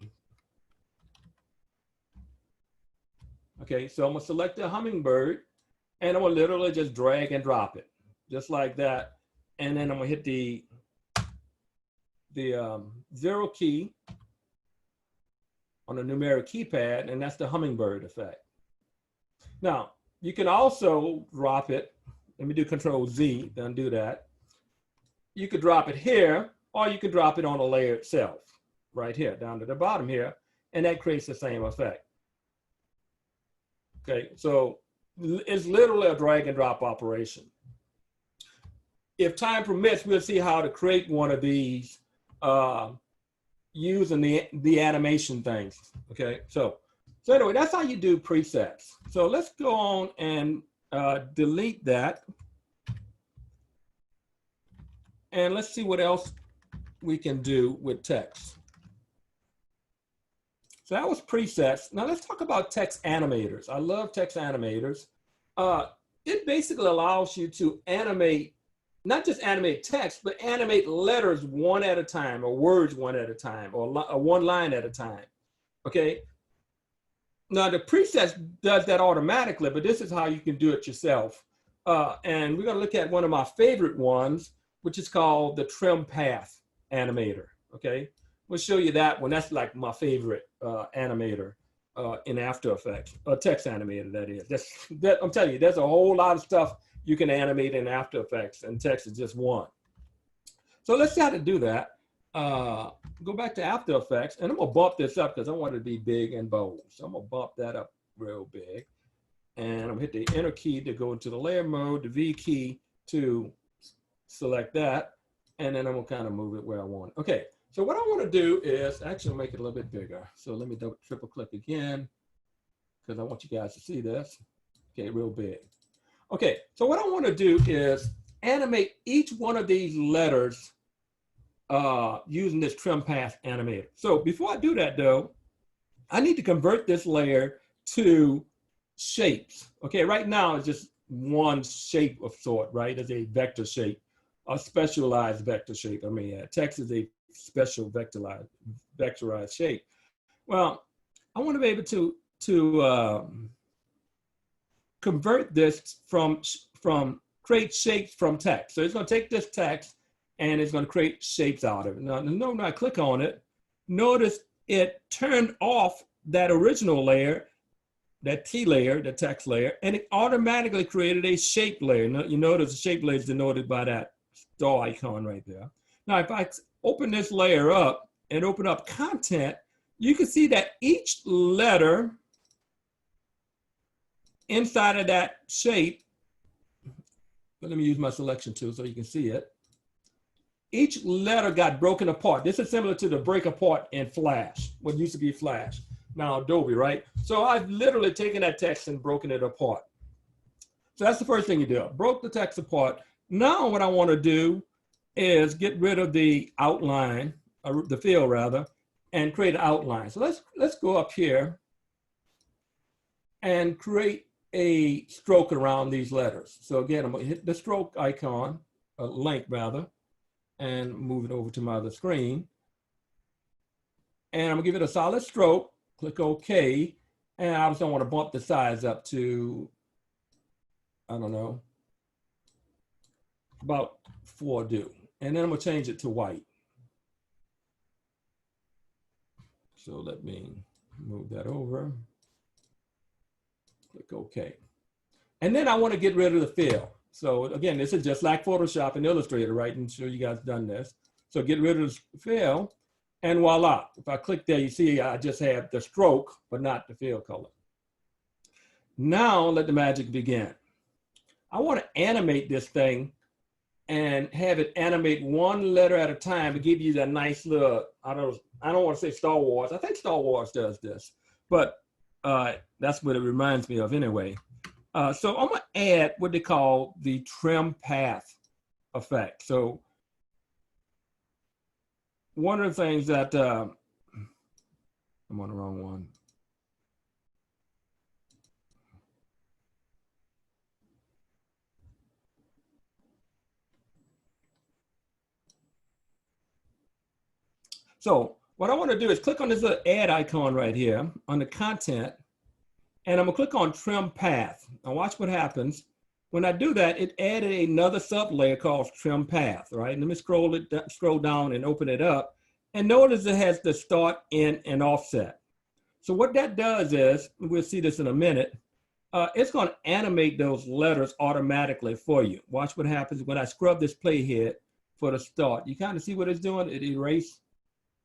Okay, so I'm gonna select the hummingbird, and I'm gonna literally just drag and drop it, just like that. And then I'm gonna hit the 0 key on a numeric keypad, and that's the hummingbird effect. Now, you can also drop it. Let me do Control Z, then do that. You could drop it here, or you could drop it on the layer itself, right here, down to the bottom here, and that creates the same effect. Okay, so it's literally a drag and drop operation. If time permits, we'll see how to create one of these using the animation things. Okay, so anyway, that's how you do presets. So let's go on and delete that. And let's see what else we can do with text. So that was presets. Now let's talk about text animators. I love text animators. It basically allows you to animate, not just animate text, but animate letters one at a time, or words one at a time, or one line at a time. Okay. Now the presets does that automatically, but this is how you can do it yourself. And we're going to look at one of my favorite ones, which is called the trim path animator. Okay, we'll show you that one. That's like my favorite animator in After Effects, text animator, that is. I'm telling you, there's a whole lot of stuff you can animate in After Effects, and text is just one. So let's see how to do that. Go back to After Effects, and I'm gonna bump this up because I want it to be big and bold. So I'm gonna bump that up real big. And I'm gonna hit the Enter key to go into the layer mode, the V key to select that, and then I'm gonna kind of move it where I want it. Okay, so what I wanna do is actually make it a little bit bigger. So let me triple click again, because I want you guys to see this. Okay, real big. Okay, so what I wanna do is animate each one of these letters using this trim path animator. So before I do that though, I need to convert this layer to shapes. Okay, right now it's just one shape of sort, right? It's a vector shape, a specialized vector shape. I mean, text is a special vectorized shape. Well, I want to be able to convert this from create shapes from text. So it's going to take this text and it's going to create shapes out of it. Now, when I click on it, notice it turned off that original layer, that T layer, the text layer, and it automatically created a shape layer. Now, you notice the shape layer is denoted by that star icon right there. Now, if I open this layer up and open up content, you can see that each letter inside of that shape, but let me use my selection tool so you can see it. Each letter got broken apart. This is similar to the break apart in Flash, what used to be Flash. Now Adobe, right? So I've literally taken that text and broken it apart. So that's the first thing you do. Broke the text apart. Now what I want to do is get rid of the outline, the fill rather, and create an outline. So let's go up here and create a stroke around these letters. So again, I'm going to hit the stroke icon, link rather, and move it over to my other screen. And I'm going to give it a solid stroke. Click OK, and I just don't want to bump the size up to, I don't know, about 4 do. And then I'm going to change it to white. So let me move that over. Click OK. And then I want to get rid of the fill. So again, this is just like Photoshop and Illustrator, right? I'm sure you guys done this. So get rid of the fill. And voila, if I click there, you see I just have the stroke, but not the fill color. Now let the magic begin. I want to animate this thing and have it animate one letter at a time to give you that nice little, I don't want to say Star Wars. I think Star Wars does this, but that's what it reminds me of anyway. So I'm going to add what they call the trim path effect. So one of the things that, I'm on the wrong one. So what I want to do is click on this little add icon right here on the content, and I'm gonna click on trim path. Now watch what happens. When I do that, it added another sublayer called trim path, right? Let me scroll down and open it up. And notice it has the start, end, and offset. So what that does is, we'll see this in a minute, it's going to animate those letters automatically for you. Watch what happens when I scrub this playhead for the start. You kind of see what it's doing? It erased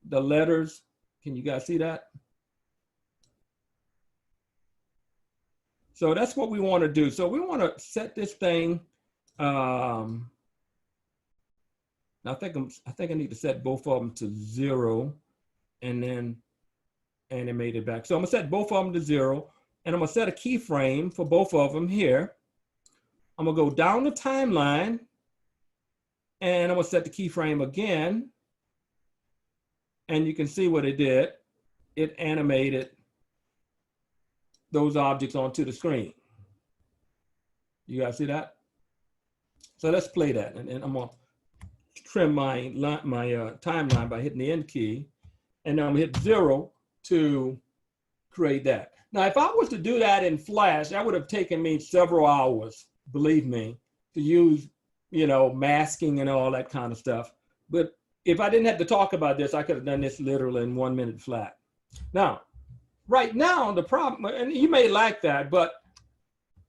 the letters. Can you guys see that? So that's what we want to do. So we want to set this thing. I think I need to set both of them to 0 and then animate it back. So I'm gonna set both of them to 0, and I'm gonna set a keyframe for both of them here. I'm gonna go down the timeline, and I'm gonna set the keyframe again. And you can see what it did. It animated those objects onto the screen. You guys see that? So let's play that, and I'm gonna trim my timeline by hitting the end key, and then I'm gonna hit 0 to create that. Now, if I was to do that in Flash, that would have taken me several hours, believe me, to use, masking and all that kind of stuff. But if I didn't have to talk about this, I could have done this literally in 1 minute flat. Now, right now, the problem, and you may like that, but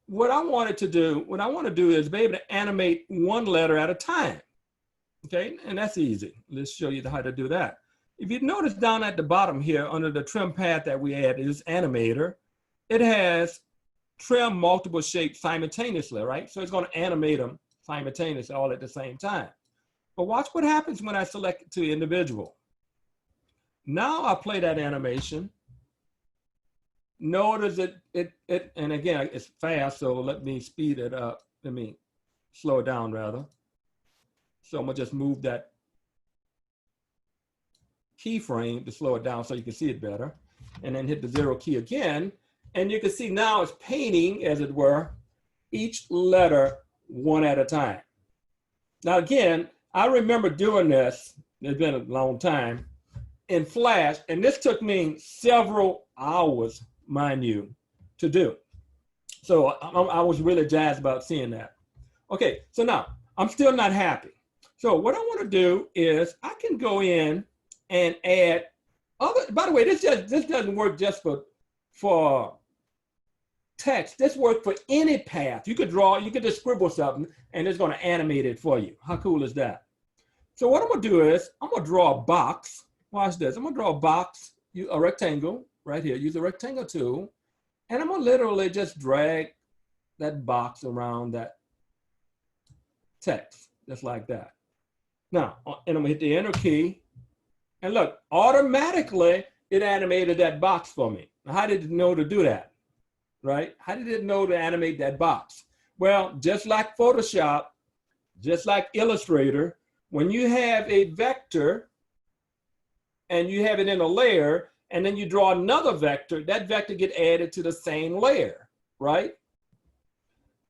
what I want to do is be able to animate one letter at a time. Okay, and that's easy. Let's show you how to do that. If you notice down at the bottom here, under the trim path that we added, is Animator, it has trim multiple shapes simultaneously, right? So it's going to animate them simultaneously all at the same time. But watch what happens when I select it to individual. Now I play that animation. Notice it, and again, it's fast, so let me speed it up. Let me slow it down rather. So I'm gonna just move that keyframe to slow it down so you can see it better, and then hit the 0 key again, and you can see now it's painting, as it were, each letter one at a time. Now again, I remember doing this, it's been a long time, in Flash, and this took me several hours, mind you, to do. So I was really jazzed about seeing that. Okay, so now I'm still not happy. So what I want to do is I can go in and add other, by the way, this doesn't work just for text. This works for any path. You could just scribble something and it's going to animate it for you. How cool is that? So what I'm going to do is I'm going to draw a box. Watch this. I'm going to draw a box, a rectangle right here. Use the rectangle tool. And I'm going to literally just drag that box around that text, just like that. Now, and I'm gonna hit the enter key, and look, automatically it animated that box for me. Now, how did it know to do that, right? How did it know to animate that box? Well, just like Photoshop, just like Illustrator, when you have a vector and you have it in a layer, and then you draw another vector, that vector get added to the same layer, right?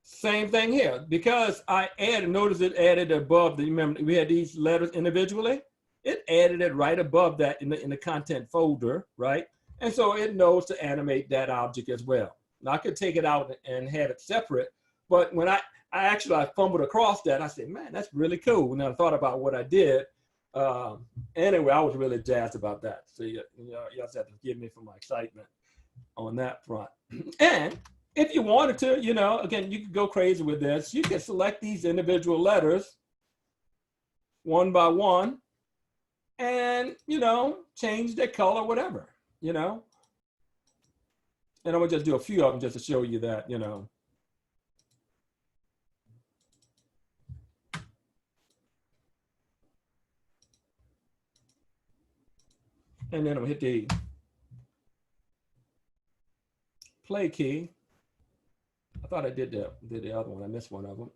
Same thing here, because I added, notice it added above, remember we had these letters individually, it added it right above that in the content folder, right? And so it knows to animate that object as well. Now I could take it out and have it separate, but when I fumbled across that, I said, man, that's really cool. When I thought about what I did, anyway, I was really jazzed about that. So you have to forgive me for my excitement on that front. And if you wanted to, again, you could go crazy with this. You can select these individual letters one by one and, change their color, whatever, And I'm gonna just do a few of them just to show you that, And then I'm gonna hit the play key. I thought I did the other one. I missed one of them.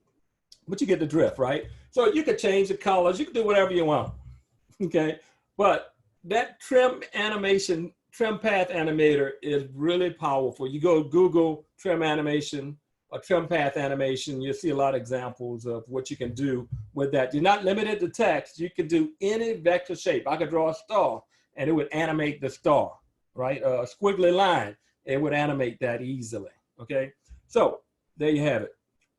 But you get the drift, right? So you could change the colors. You can do whatever you want, okay? But that trim path animator is really powerful. You go Google trim animation or trim path animation, you'll see a lot of examples of what you can do with that. You're not limited to text. You can do any vector shape. I could draw a star and it would animate the star, right? A squiggly line, it would animate that easily, okay? So there you have it.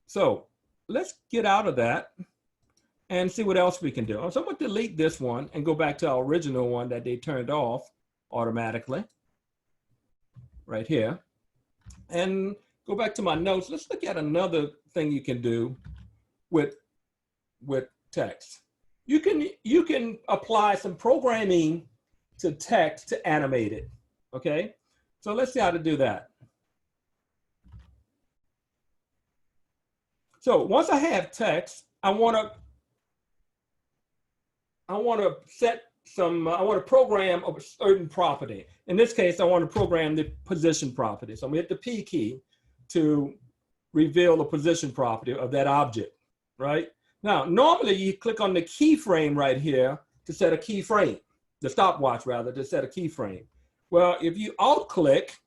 So let's get out of that and see what else we can do. So I'm going to delete this one and go back to our original one that they turned off automatically. right here. And go back to my notes. Let's look at another thing you can do with text. You can apply some programming to text to animate it. Okay, so let's see how to do that. So once I have text, I want to set some. I want to program a certain property. In this case, I want to program the position property. So I'm going to hit the P key to reveal the position property of that object, right? Now, normally you click on the keyframe right here to set a keyframe, the stopwatch rather, to set a keyframe. Well, if you alt-click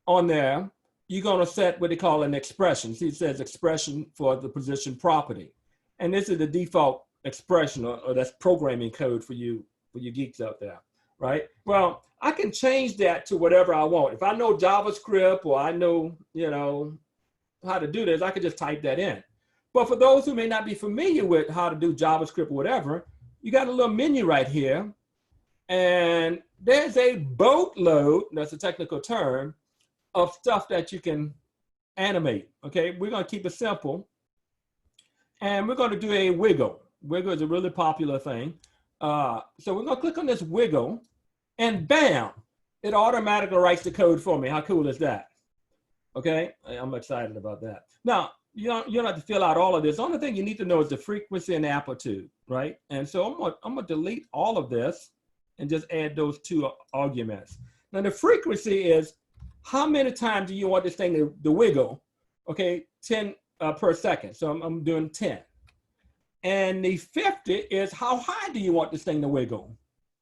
on there, you're going to set what they call an expression. See, it says expression for the position property. And this is the default expression, or that's programming code for you geeks out there, right? Well, I can change that to whatever I want. If I know JavaScript or I know, how to do this, I could just type that in. But for those who may not be familiar with how to do JavaScript or whatever, you got a little menu right here. And there's a boatload, that's a technical term, of stuff that you can animate, okay? We're gonna keep it simple. And we're gonna do a wiggle. Wiggle is a really popular thing. So we're gonna click on this wiggle, and bam, it automatically writes the code for me. How cool is that? Okay, I'm excited about that. Now, you don't have to fill out all of this. The only thing you need to know is the frequency and amplitude, right? And so I'm gonna delete all of this and just add those two arguments. Now the frequency is how many times do you want this thing to wiggle? Okay, 10 per second. So I'm doing 10. And the 50 is how high do you want this thing to wiggle,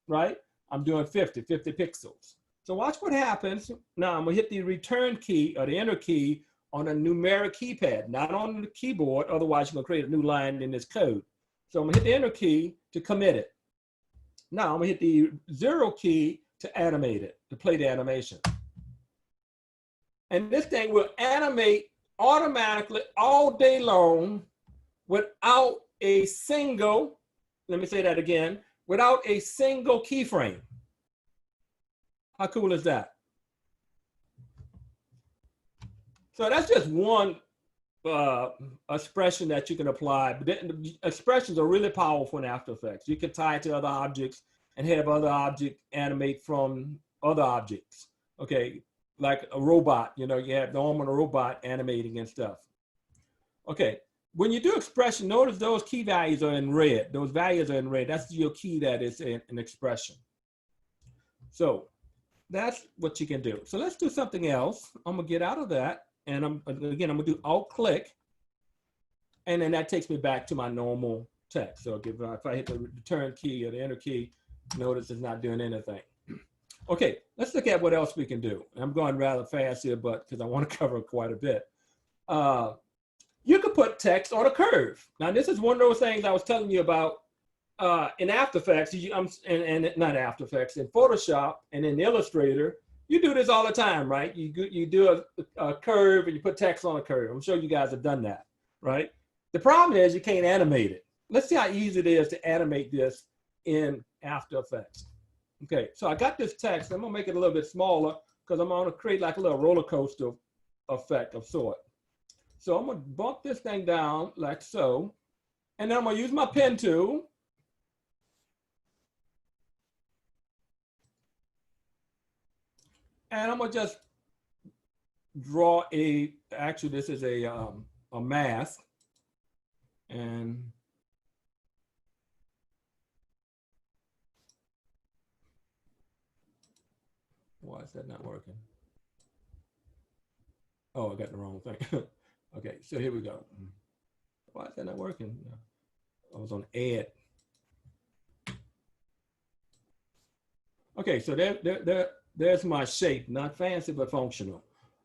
right? I'm doing 50 pixels. So watch what happens. Now I'm gonna hit the return key or the enter key on a numeric keypad, not on the keyboard, otherwise you're gonna create a new line in this code. So I'm gonna hit the enter key to commit it. Now I'm gonna hit the 0 key to animate it, to play the animation. And this thing will animate automatically all day long without a single, let me say that again, without a single keyframe. How cool is that? So that's just one expression that you can apply. But the expressions are really powerful in After Effects. You can tie it to other objects and have other objects animate from other objects. Okay, like a robot, you have the arm on a robot animating and stuff. Okay, when you do expression, notice those key values are in red. Those values are in red. That's your key that is an expression. So that's what you can do. So let's do something else. I'm gonna get out of that. And I'm gonna do alt-click. And then that takes me back to my normal text. So if I hit the return key or the enter key, notice it's not doing anything. Okay, let's look at what else we can do. I'm going rather fast here, but because I want to cover quite a bit. You can put text on a curve. Now, this is one of those things I was telling you about in After Effects, and not After Effects, in Photoshop and in Illustrator. You do this all the time, right? You do a curve and you put text on a curve. I'm sure you guys have done that, right? The problem is you can't animate it. Let's see how easy it is to animate this in After Effects. Okay, so I got this text. I'm gonna make it a little bit smaller because I'm gonna create like a little roller coaster effect of sort. So I'm gonna bump this thing down like so. And then I'm gonna use my pen tool. And I'm gonna just draw actually this is a mask. And why is that not working? Oh, I got the wrong thing. Okay, so here we go. Why is that not working? I was on add. Okay, so there's my shape, not fancy, but functional.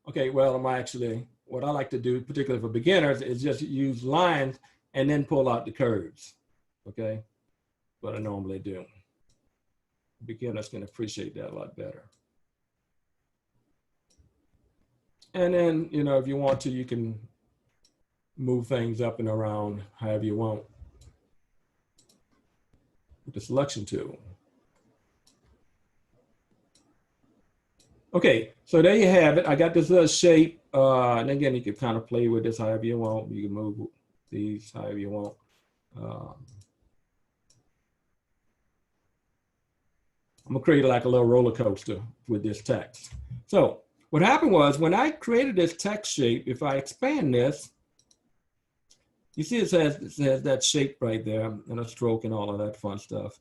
Okay, well, what I like to do, particularly for beginners, is just use lines and then pull out the curves. Okay, what I normally do. Beginners can appreciate that a lot better. And then, if you want to, you can move things up and around however you want with the selection tool. Okay, so there you have it. I got this little shape. And again, you can kind of play with this however you want. You can move these however you want. I'm gonna create like a little roller coaster with this text. So what happened was when I created this text shape, if I expand this, you see it has that shape right there and a stroke and all of that fun stuff.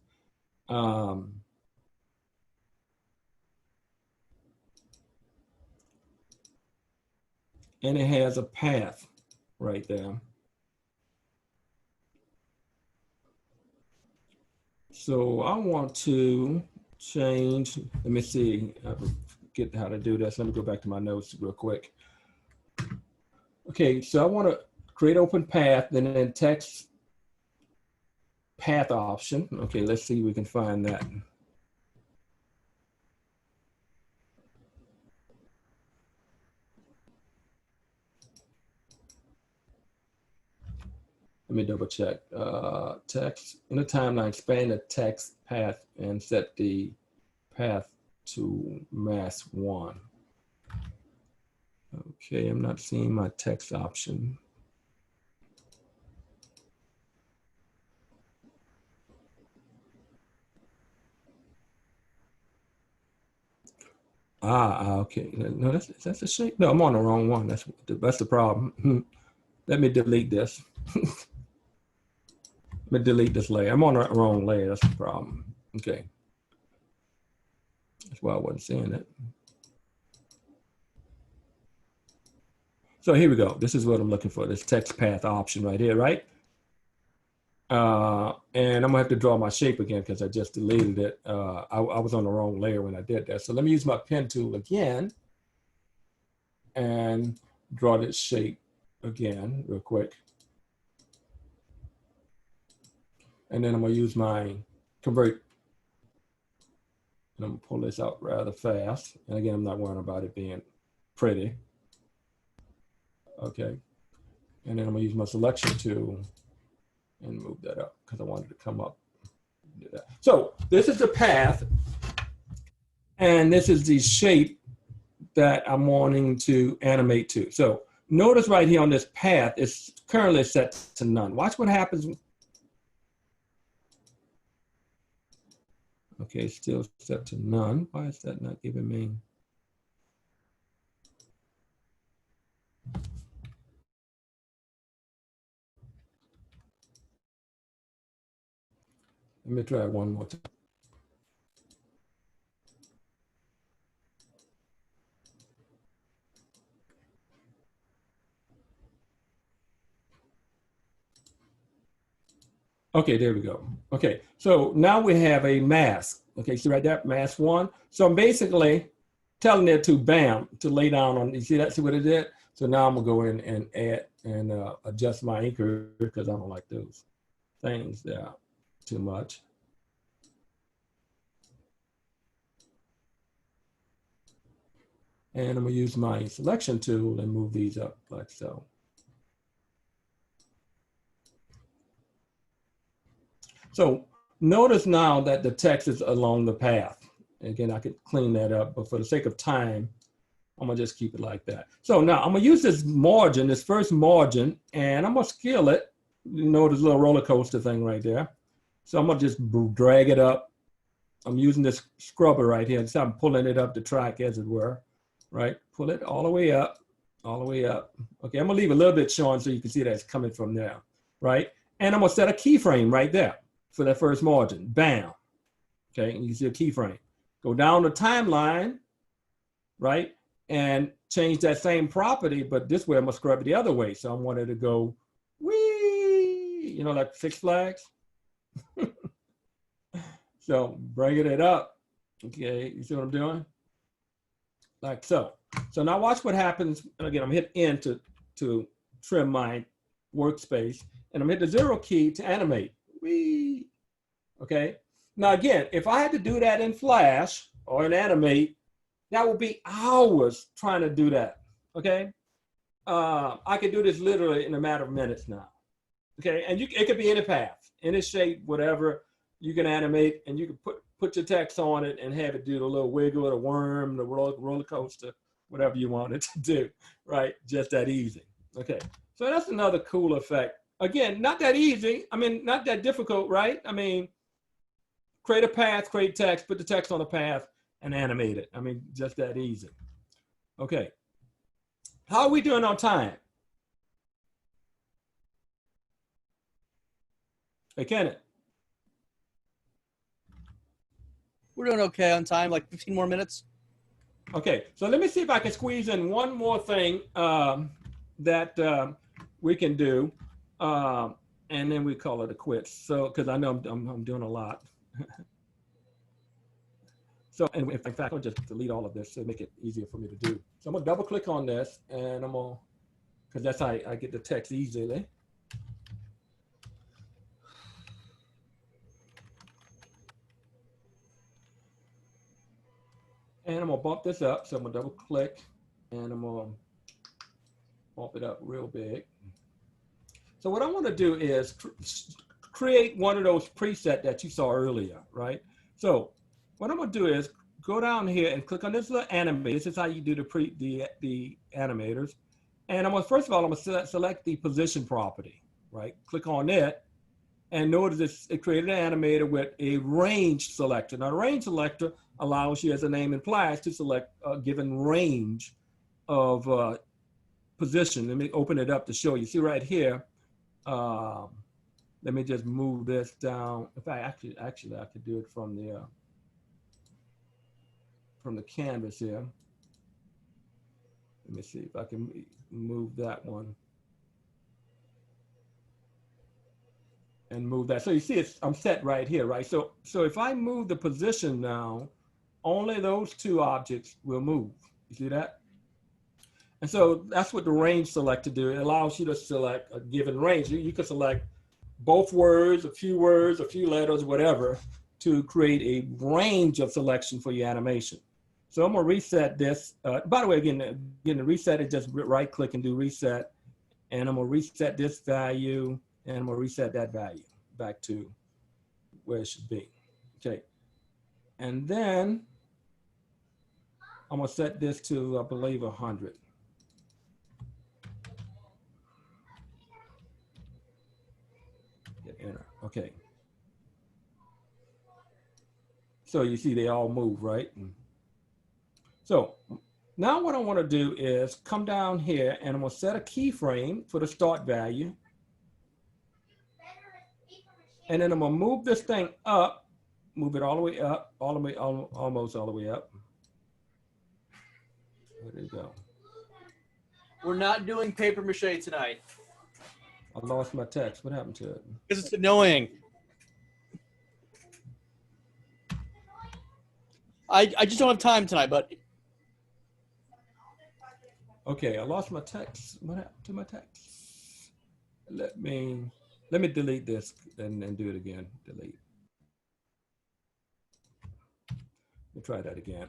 And it has a path right there. So I want to change, let me see, I forget how to do this. Let me go back to my notes real quick. Okay, so I want to create open path and then text path option. Okay, let's see if we can find that. Let me double check. Text in the timeline, expand the text path and set the path to mask 1. Okay, I'm not seeing my text option. Okay. No, that's a shape. No, I'm on the wrong one. That's the problem. Let me delete this. Let me delete this layer. I'm on the wrong layer. That's the problem. Okay. That's why I wasn't seeing it. So here we go. This is what I'm looking for, this text path option right here, right? And I'm gonna have to draw my shape again because I just deleted it. I was on the wrong layer when I did that. So let me use my pen tool again and draw this shape again real quick. And then I'm gonna use my convert. And I'm gonna pull this out rather fast. And again, I'm not worrying about it being pretty. Okay. And then I'm gonna use my selection tool and move that up because I wanted to come up. Do that. So this is the path. And this is the shape that I'm wanting to animate to. So notice right here on this path, it's currently set to none. Watch what happens. Okay, still set to none. Why is that not giving me? Let me try one more time. Okay, there we go. Okay, so now we have a mask. Okay, see right there, mask 1. So I'm basically telling it to bam, to lay down on, you see that, see what it did? So now I'm gonna go in and add and adjust my anchor because I don't like those things there too much. And I'm gonna use my selection tool and move these up like so. So notice now that the text is along the path. Again, I could clean that up, but for the sake of time, I'm gonna just keep it like that. So now I'm gonna use this margin, this first margin, and I'm gonna scale it. You know, this little roller coaster thing right there. So I'm gonna just drag it up. I'm using this scrubber right here. So I'm pulling it up the track as it were, right? Pull it all the way up, all the way up. Okay, I'm gonna leave a little bit showing so you can see that it's coming from there, right? And I'm gonna set a keyframe right there for that first margin, bam. Okay, and you see a keyframe. Go down the timeline, right? And change that same property, but this way I'm gonna scrub it the other way. So I wanted to go, wee, you know, like Six Flags. So bringing it up, okay, you see what I'm doing? Like so. So now watch what happens. And again, I'm hit N to trim my workspace, and I'm hit the 0 key to animate. Wee. Okay. Now again, if I had to do that in Flash or in Animate, that would be hours trying to do that. Okay. I could do this literally in a matter of minutes now. Okay, and it could be any path, any shape, whatever. You can animate, and you can put your text on it and have it do the little wiggle, the worm, the roller coaster, whatever you want it to do, right? Just that easy. Okay, so that's another cool effect. Again, not that easy. I mean, not that difficult, right? I mean, create a path, create text, put the text on the path, and animate it. I mean, just that easy. Okay, how are we doing on time? Hey, Kenneth. We're doing okay on time, like 15 more minutes. Okay, so let me see if I can squeeze in one more thing that we can do, and then we call it a quits. So, because I know I'm doing a lot. So, and in fact, I'll just delete all of this to make it easier for me to do. So I'm gonna double click on this, and I'm gonna, because that's how I get the text easily. And I'm gonna bump this up. So I'm gonna double click, and I'm gonna bump it up real big. So what I want to do is create one of those presets that you saw earlier, right? So what I'm going to do is go down here and click on this little animator. This is how you do the animators. And I'm going to, first of all, I'm going to select the position property, right? Click on it, and notice it created an animator with a range selector. Now, the range selector allows you, as the name implies, to select a given range of position. Let me open it up to show you. See right here. Let me just move this down. In fact, actually, I could do it from the canvas here. Let me see if I can move that one and move that. So you see, I'm set right here, right? So if I move the position now, only those two objects will move. You see that? And so that's what the range selector do. It allows you to select a given range. You can select both words, a few letters, whatever, to create a range of selection for your animation. So I'm gonna reset this. By the way, again, the reset is just right click and do reset. And I'm gonna reset this value, and I'm gonna reset that value back to where it should be. Okay. And then I'm gonna set this to, I believe, 100. Hit enter. Okay. So you see they all move, right? So now what I want to do is come down here, and I'm going to set a keyframe for the start value. And then I'm going to move this thing up, move it all the way up, almost all the way up. There you go. We're not doing paper mache tonight. I lost my text. What happened to it? Because it's annoying. I just don't have time tonight, but. Okay, I lost my text. What happened to my text? Let me delete this and do it again. Delete. Let me try that again.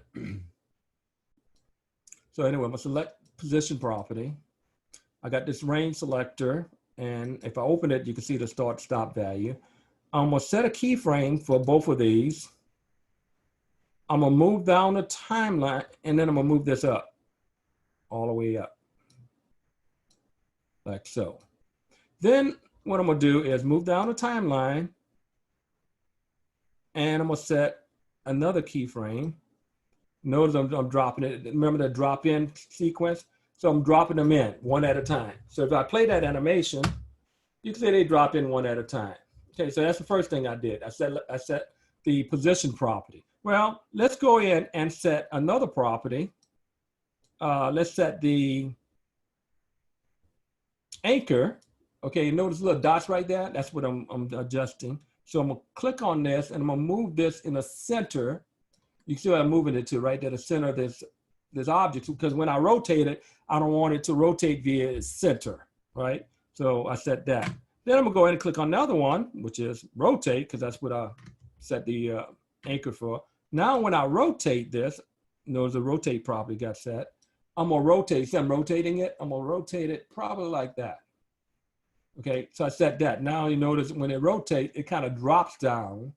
So anyway, I'm gonna select position property. I got this range selector, and if I open it, you can see the start stop value. I'm gonna set a keyframe for both of these. I'm gonna move down the timeline, and then I'm gonna move this up, all the way up, like so. Then what I'm gonna do is move down the timeline, and I'm gonna set another keyframe. Notice I'm dropping it. Remember the drop-in sequence? So I'm dropping them in one at a time. So if I play that animation, you can see they drop in one at a time. Okay, so that's the first thing I did. I set the position property. Well, let's go in and set another property. Let's set the anchor. Okay, notice little dots right there? That's what I'm adjusting. So I'm gonna click on this, and I'm gonna move this in the center. You see what I'm moving it to, right? To the center of this object, because when I rotate it, I don't want it to rotate via its center, right? So I set that. Then I'm gonna go ahead and click on another one, which is rotate, because that's what I set the anchor for. Now when I rotate this, notice the rotate property got set. I'm gonna rotate, see I'm rotating it? I'm gonna rotate it probably like that. Okay, so I set that. Now you notice when it rotates, it kind of drops down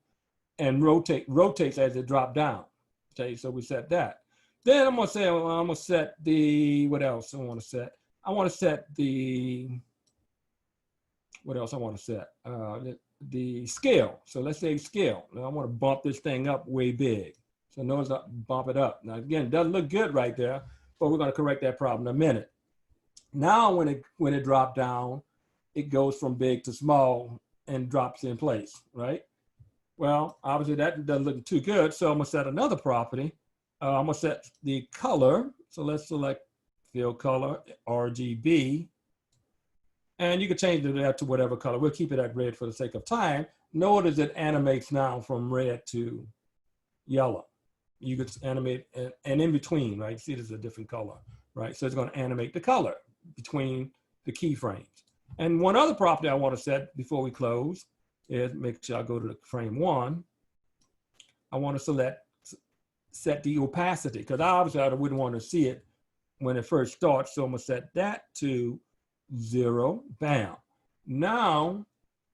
and rotates as it drop down. Okay, so we set that. Then I'm gonna say, well, I'm gonna set the, what else I want to set? I want to set the, what else I want to set? The scale. So let's say scale. Now I want to bump this thing up way big. So notice I bump it up. Now again, it doesn't look good right there, but we're gonna correct that problem in a minute. Now when it dropped down, it goes from big to small and drops in place, right? Well, obviously that doesn't look too good, so I'm gonna set another property. I'm gonna set the color. So let's select fill color, RGB. And you can change that to whatever color. We'll keep it at red for the sake of time. Notice it animates now from red to yellow. You could animate and in between, right? See, there's a different color, right? So it's gonna animate the color between the keyframes. And one other property I wanna set before we close is, make sure I go to the frame 1. I wanna set the opacity, because obviously I wouldn't wanna see it when it first starts. So I'm gonna set that to 0, bam. Now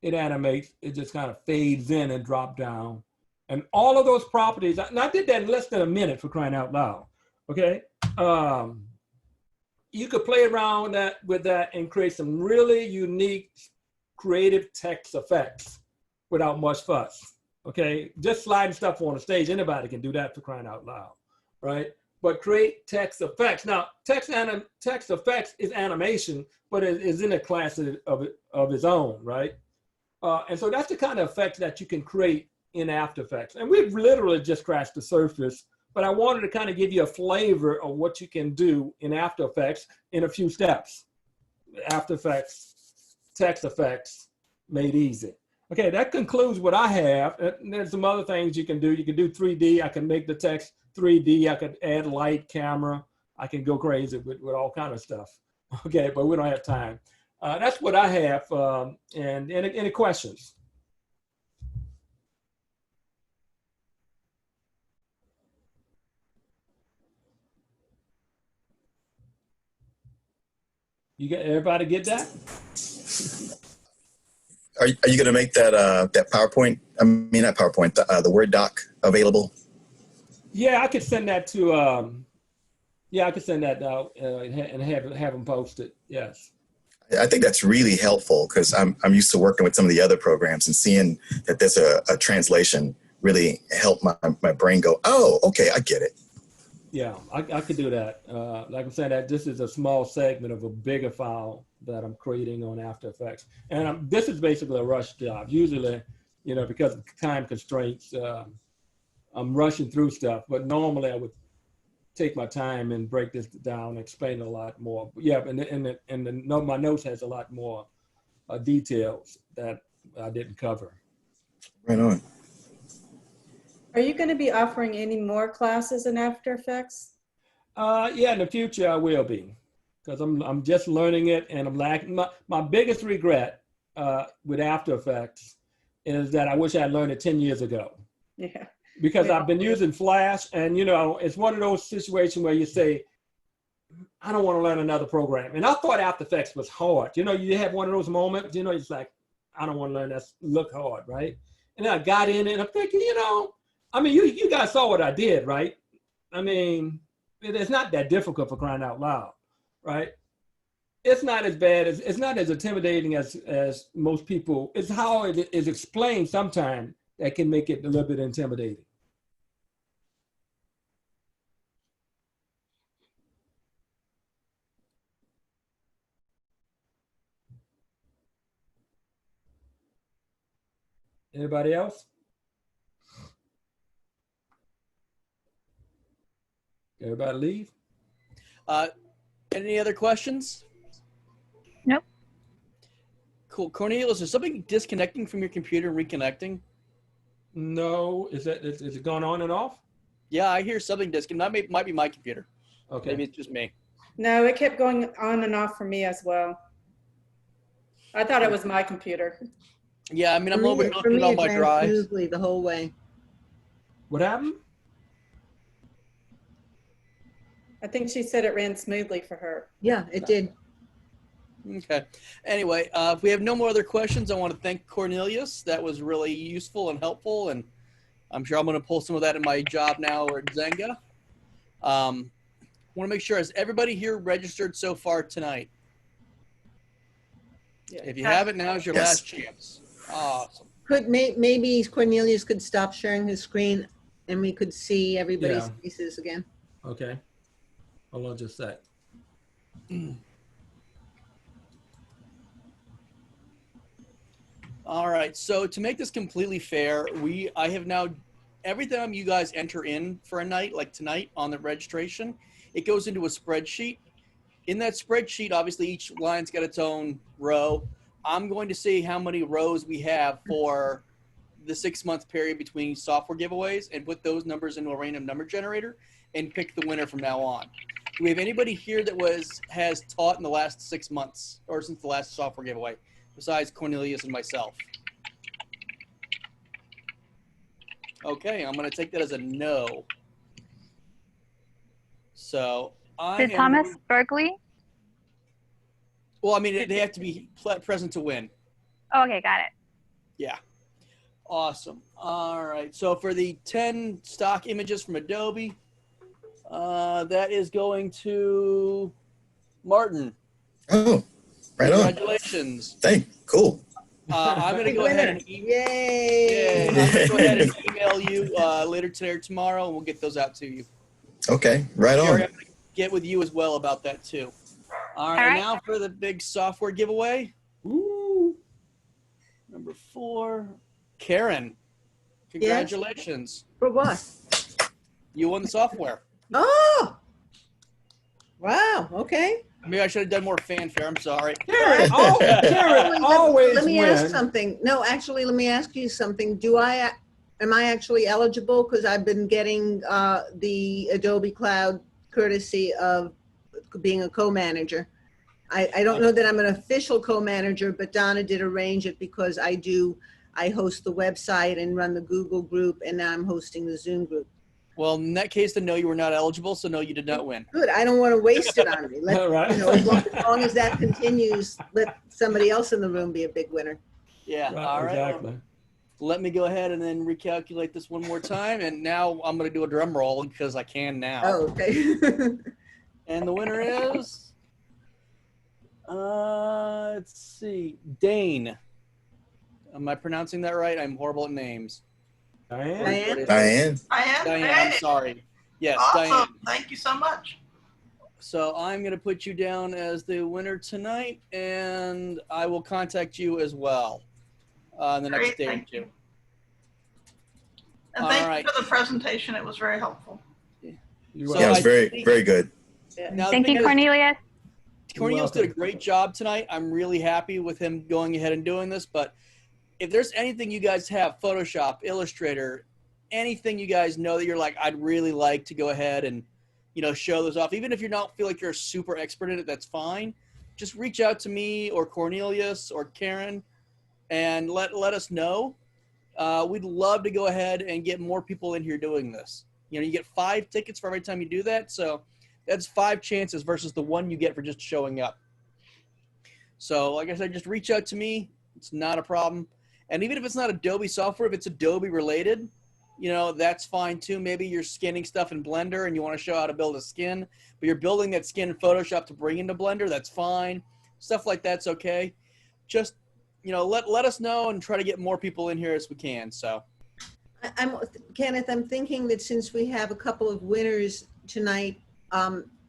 it animates, it just kind of fades in and drop down. And all of those properties, and I did that in less than a minute, for crying out loud, okay? You could play around with that and create some really unique, creative text effects without much fuss, okay? Just sliding stuff on the stage, anybody can do that, for crying out loud, right? But create text effects. Now, text effects is animation, but it is in a class of its own, right? And so that's the kind of effects that you can create in After Effects. And we've literally just scratched the surface, but I wanted to kind of give you a flavor of what you can do in After Effects in a few steps. After Effects, text effects made easy. Okay, that concludes what I have. And there's some other things you can do. You can do 3D. I can make the text 3D. I could add light, camera. I can go crazy with all kind of stuff. Okay, but we don't have time. That's what I have. And any questions? Everybody get that? Are you going to make that that PowerPoint? I mean, not PowerPoint. The Word doc available? Yeah, I could send that to. Yeah, I could send that out and have them posted. Yes. I think that's really helpful, because I'm used to working with some of the other programs, and seeing that there's a translation really helped my brain go, oh, okay, I get it. Yeah, I could do that. Like I'm saying, that this is a small segment of a bigger file that I'm creating on After Effects. And this is basically a rush job. Usually, you know, because of time constraints, I'm rushing through stuff, but normally I would take my time and break this down and explain a lot more. But yeah, and my notes has a lot more details that I didn't cover. Right on. Are you going to be offering any more classes in After Effects? Yeah, in the future I will be, because I'm just learning it, and I'm lacking. My biggest regret with After Effects is that I wish I had learned it 10 years ago. Yeah. Because I've been using Flash, and you know, it's one of those situations where you say, I don't want to learn another program. And I thought After Effects was hard. You know, you have one of those moments, you know, it's like, I don't want to learn that, look hard, right? And then I got in it and I'm thinking, you know, I mean, you guys saw what I did, right? I mean, it's not that difficult, for crying out loud, right? It's not as bad as, it's not as intimidating as most people. It's how it is explained sometimes that can make it a little bit intimidating. Anybody else? Everybody leave? Any other questions? Nope. Cool. Cornelius, is there something disconnecting from your computer and reconnecting? No, is it going on and off? Yeah, I hear something disconnecting. That might be my computer. Okay. Maybe it's just me. No, it kept going on and off for me as well. I thought it was my computer. Yeah, I mean, I'm For looking at all it my ran drives. smoothly the whole way. What happened? I think she said it ran smoothly for her. Yeah, it did. Okay. Anyway, if we have no more other questions, I want to thank Cornelius. That was really useful and helpful, and I'm sure I'm going to pull some of that in my job now or at Zenga. Want to make sure, has everybody here registered so far tonight? Yeah. If you haven't, now is your Yes. last chance. Awesome. Maybe Cornelius could stop sharing his screen and we could see everybody's Yeah. faces again. Okay. Hold on just a sec. All right. So to make this completely fair, I have now, every time you guys enter in for a night, like tonight on the registration, it goes into a spreadsheet. In that spreadsheet, obviously each line's got its own row. I'm going to see how many rows we have for the 6-month period between software giveaways and put those numbers into a random number generator and pick the winner from now on. Do we have anybody here that has taught in the last 6 months or since the last software giveaway besides Cornelius and myself? Okay, I'm going to take that as a no. So Did Thomas Berkeley? Well, I mean, they have to be present to win. Oh, okay, got it. Yeah. Awesome. All right. So for the 10 stock images from Adobe, that is going to Martin. Oh, right on. Congratulations. Cool. I'm going to go ahead and Yay! I'm going to go ahead and email you later today or tomorrow, and we'll get those out to you. Okay, right Jerry, on. I'm going to get with you as well about that too. All right. All right. Now for the big software giveaway. Woo. Number 4, Karen. Congratulations. For what? You won the software. Oh! Wow, okay. Maybe I should have done more fanfare. I'm sorry. Karen, always Let me win. ask something. No, actually, let me ask you something. Am I actually eligible? Because I've been getting the Adobe Cloud courtesy of being a co-manager. I don't know that I'm an official co-manager, but Donna did arrange it because I host the website and run the Google group, and now I'm hosting the Zoom group. Well, in that case, then no, you were not eligible, so no, you did not win. Good. I don't want to waste it on me. Right. As long as that continues, let somebody else in the room be a big winner. Yeah, Right, all right. exactly. Let me go ahead and then recalculate this one more time, and now I'm going to do a drum roll because I can now. Oh, okay. And the winner is, let's see, Dane. Am I pronouncing that right? I'm horrible at names. Diane? Diane. Diane, I'm sorry. Yes, Awesome. Diane. Thank you so much. So I'm going to put you down as the winner tonight, and I will contact you as well in the next Great, day or thank you. two. And All thank right. you for the presentation. It was very helpful. You're So Yeah, it was I very, think- very good. Now, Thank the you, thing is, Cornelius. Cornelius did a welcome. great job tonight. I'm really happy with him going ahead and doing this. But if there's anything you guys have, Photoshop, Illustrator, anything you guys know that you're like, I'd really like to go ahead and, show those off. Even if you don't feel like you're a super expert in it, that's fine. Just reach out to me or Cornelius or Karen and let us know. We'd love to go ahead and get more people in here doing this. You get 5 tickets for every time you do that. So that's 5 chances versus the 1 you get for just showing up. So like I said, just reach out to me. It's not a problem. And even if it's not Adobe software, if it's Adobe related, that's fine too. Maybe you're skinning stuff in Blender and you want to show how to build a skin, but you're building that skin in Photoshop to bring into Blender. That's fine. Stuff like that's okay. Just, let us know and try to get more people in here as we can. So. Kenneth, I'm thinking that since we have a couple of winners tonight,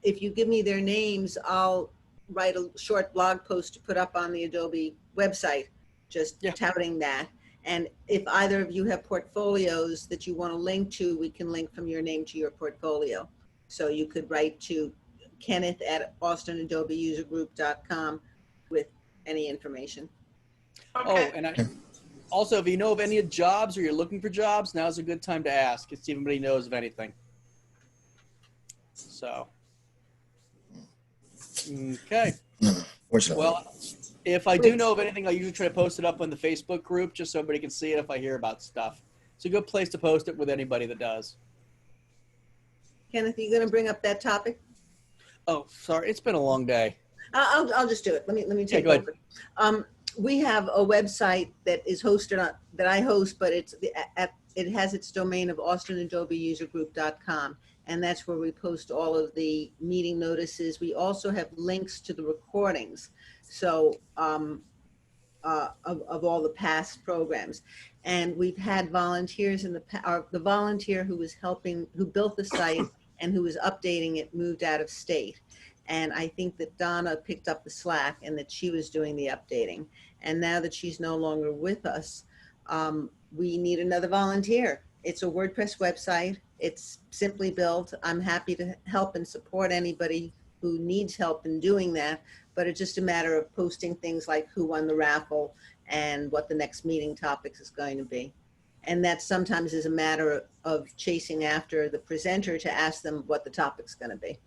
if you give me their names, I'll write a short blog post to put up on the Adobe website, just touting that. And if either of you have portfolios that you want to link to, we can link from your name to your portfolio. So you could write to Kenneth@AustinAdobeUserGroup.com with any information. Okay. Oh, and also, if you know of any jobs or you're looking for jobs, now's a good time to ask. If anybody knows of anything. So, okay. Fortunately. Well, if I do know of anything, I usually try to post it up on the Facebook group just so everybody can see it if I hear about stuff. It's a good place to post it with anybody that does. Kenneth, are you going to bring up that topic? Oh, sorry. It's been a long day. I'll just do it. Let me take go ahead. over. We have a website that is hosted on, that I host, but it's it has its domain of austinadobeusergroup.com, and that's where we post all of the meeting notices. We also have links to the recordings, so of all the past programs. And we've had volunteers in the volunteer who was helping, who built the site and who was updating it, moved out of state. And I think that Donna picked up the slack and that she was doing the updating. And now that she's no longer with us, we need another volunteer. It's a WordPress website. It's simply built. I'm happy to help and support anybody who needs help in doing that, but it's just a matter of posting things like who won the raffle and what the next meeting topics is going to be. And that sometimes is a matter of chasing after the presenter to ask them what the topic's going to be.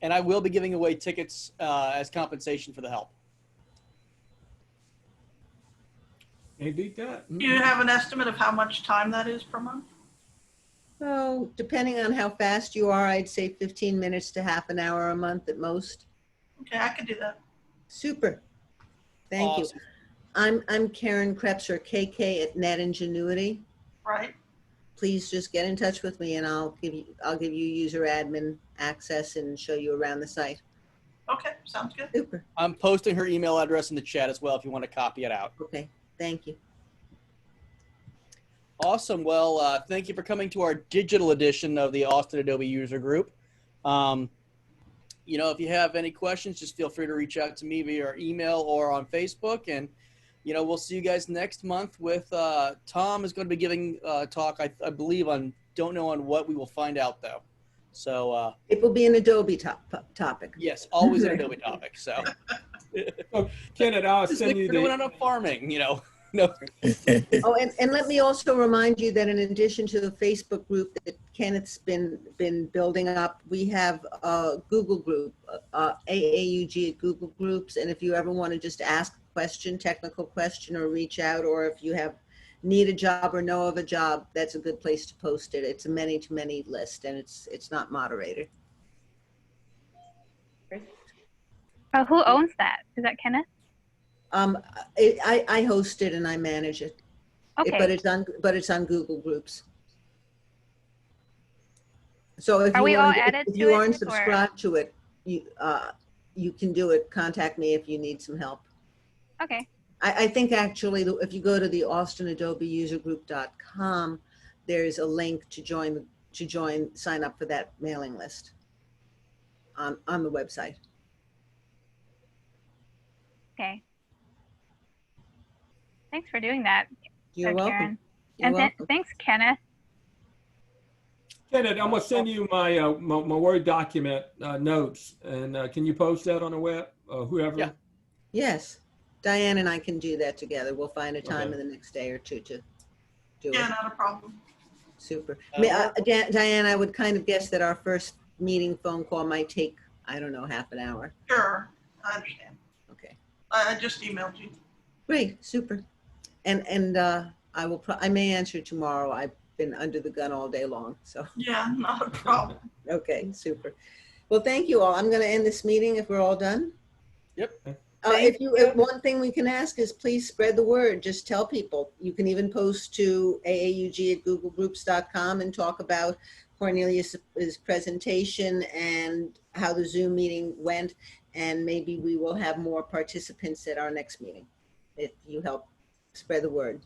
And I will be giving away tickets as compensation for the help. Can't beat that. Do you have an estimate of how much time that is per month? So depending on how fast you are, I'd say 15 minutes to half an hour a month at most. Okay, I could do that. Super. Thank you. I'm Karen Krebs, or KK at Net Ingenuity. Right. Please just get in touch with me and I'll give you user admin access and show you around the site. Okay, sounds good. Super. I'm posting her email address in the chat as well if you want to copy it out. Okay, thank you. Awesome. Well, thank you for coming to our digital edition of the Austin Adobe User Group. You know, if you have any questions, just feel free to reach out to me via email or on Facebook. And, you know, we'll see you guys next month with Tom is going to be giving a talk, I believe, on, don't know on what, we will find out though. So it will be an Adobe topic. Yes, always an Adobe topic. So Oh, Kenneth, I'll just send like you we're doing the. on farming, you know. No. Oh, and let me also remind you that in addition to the Facebook group that Kenneth's been building up, we have a Google group, AAUG at Google Groups. And if you ever want to just ask a question, technical question, or reach out, or if you need a job or know of a job, that's a good place to post it. It's a many-to-many list, and it's not moderated. Who owns that? Is that Kenneth? I host it and I manage it. Okay. But it's on Google Groups. So if Are we all added if to you it, aren't or- subscribed to it, you can do it. Contact me if you need some help. Okay. I think actually if you go to the austinadobeusergroup.com, there's a link to sign up for that mailing list on the website. Okay. Thanks for doing that. You're welcome. Karen. You're And welcome. thanks, Kenneth. Kenneth, I'm gonna send you my my Word document notes, and can you post that on the web? Whoever. Yeah. Yes, Diane and I can do that together. We'll find a time Okay. in the next day or two to do Yeah, it. not a problem. Super. Uh, Diane, I would kind of guess that our first meeting phone call might take, I don't know, half an hour. Sure, I understand. Okay, I just emailed you. great, super. And I may answer tomorrow. I've been under the gun all day long, so. Yeah, not a problem. Okay, super. Well, thank you all. I'm going to end this meeting if we're all done. Yep. If one thing we can ask is please spread the word. Just tell people. You can even post to AAUG@googlegroups.com and talk about Cornelius's presentation and how the Zoom meeting went. And maybe we will have more participants at our next meeting if you help spread the word.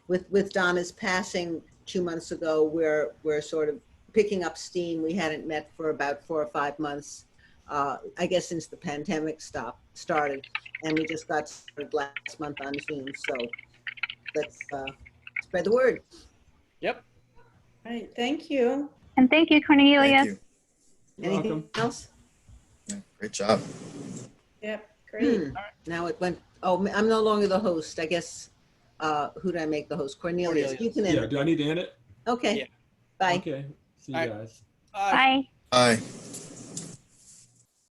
With Donna's passing 2 months ago, we're sort of picking up steam. We hadn't met for about 4 or 5 months. I guess since the pandemic started, and we just got started last month on Zoom. So let's spread the word. Yep. All right, thank you. And thank you, Cornelius. Thank you. You're Anything welcome. else? Yeah, great job. Yep, great. Now it went. Oh, I'm no longer the host. I guess. Who did I make the host? Cornelius. Cornelius. You can end Yeah. it. Do I need to end it? Okay. Yeah. Bye. Okay. See you All right. guys. Bye. Bye. Bye.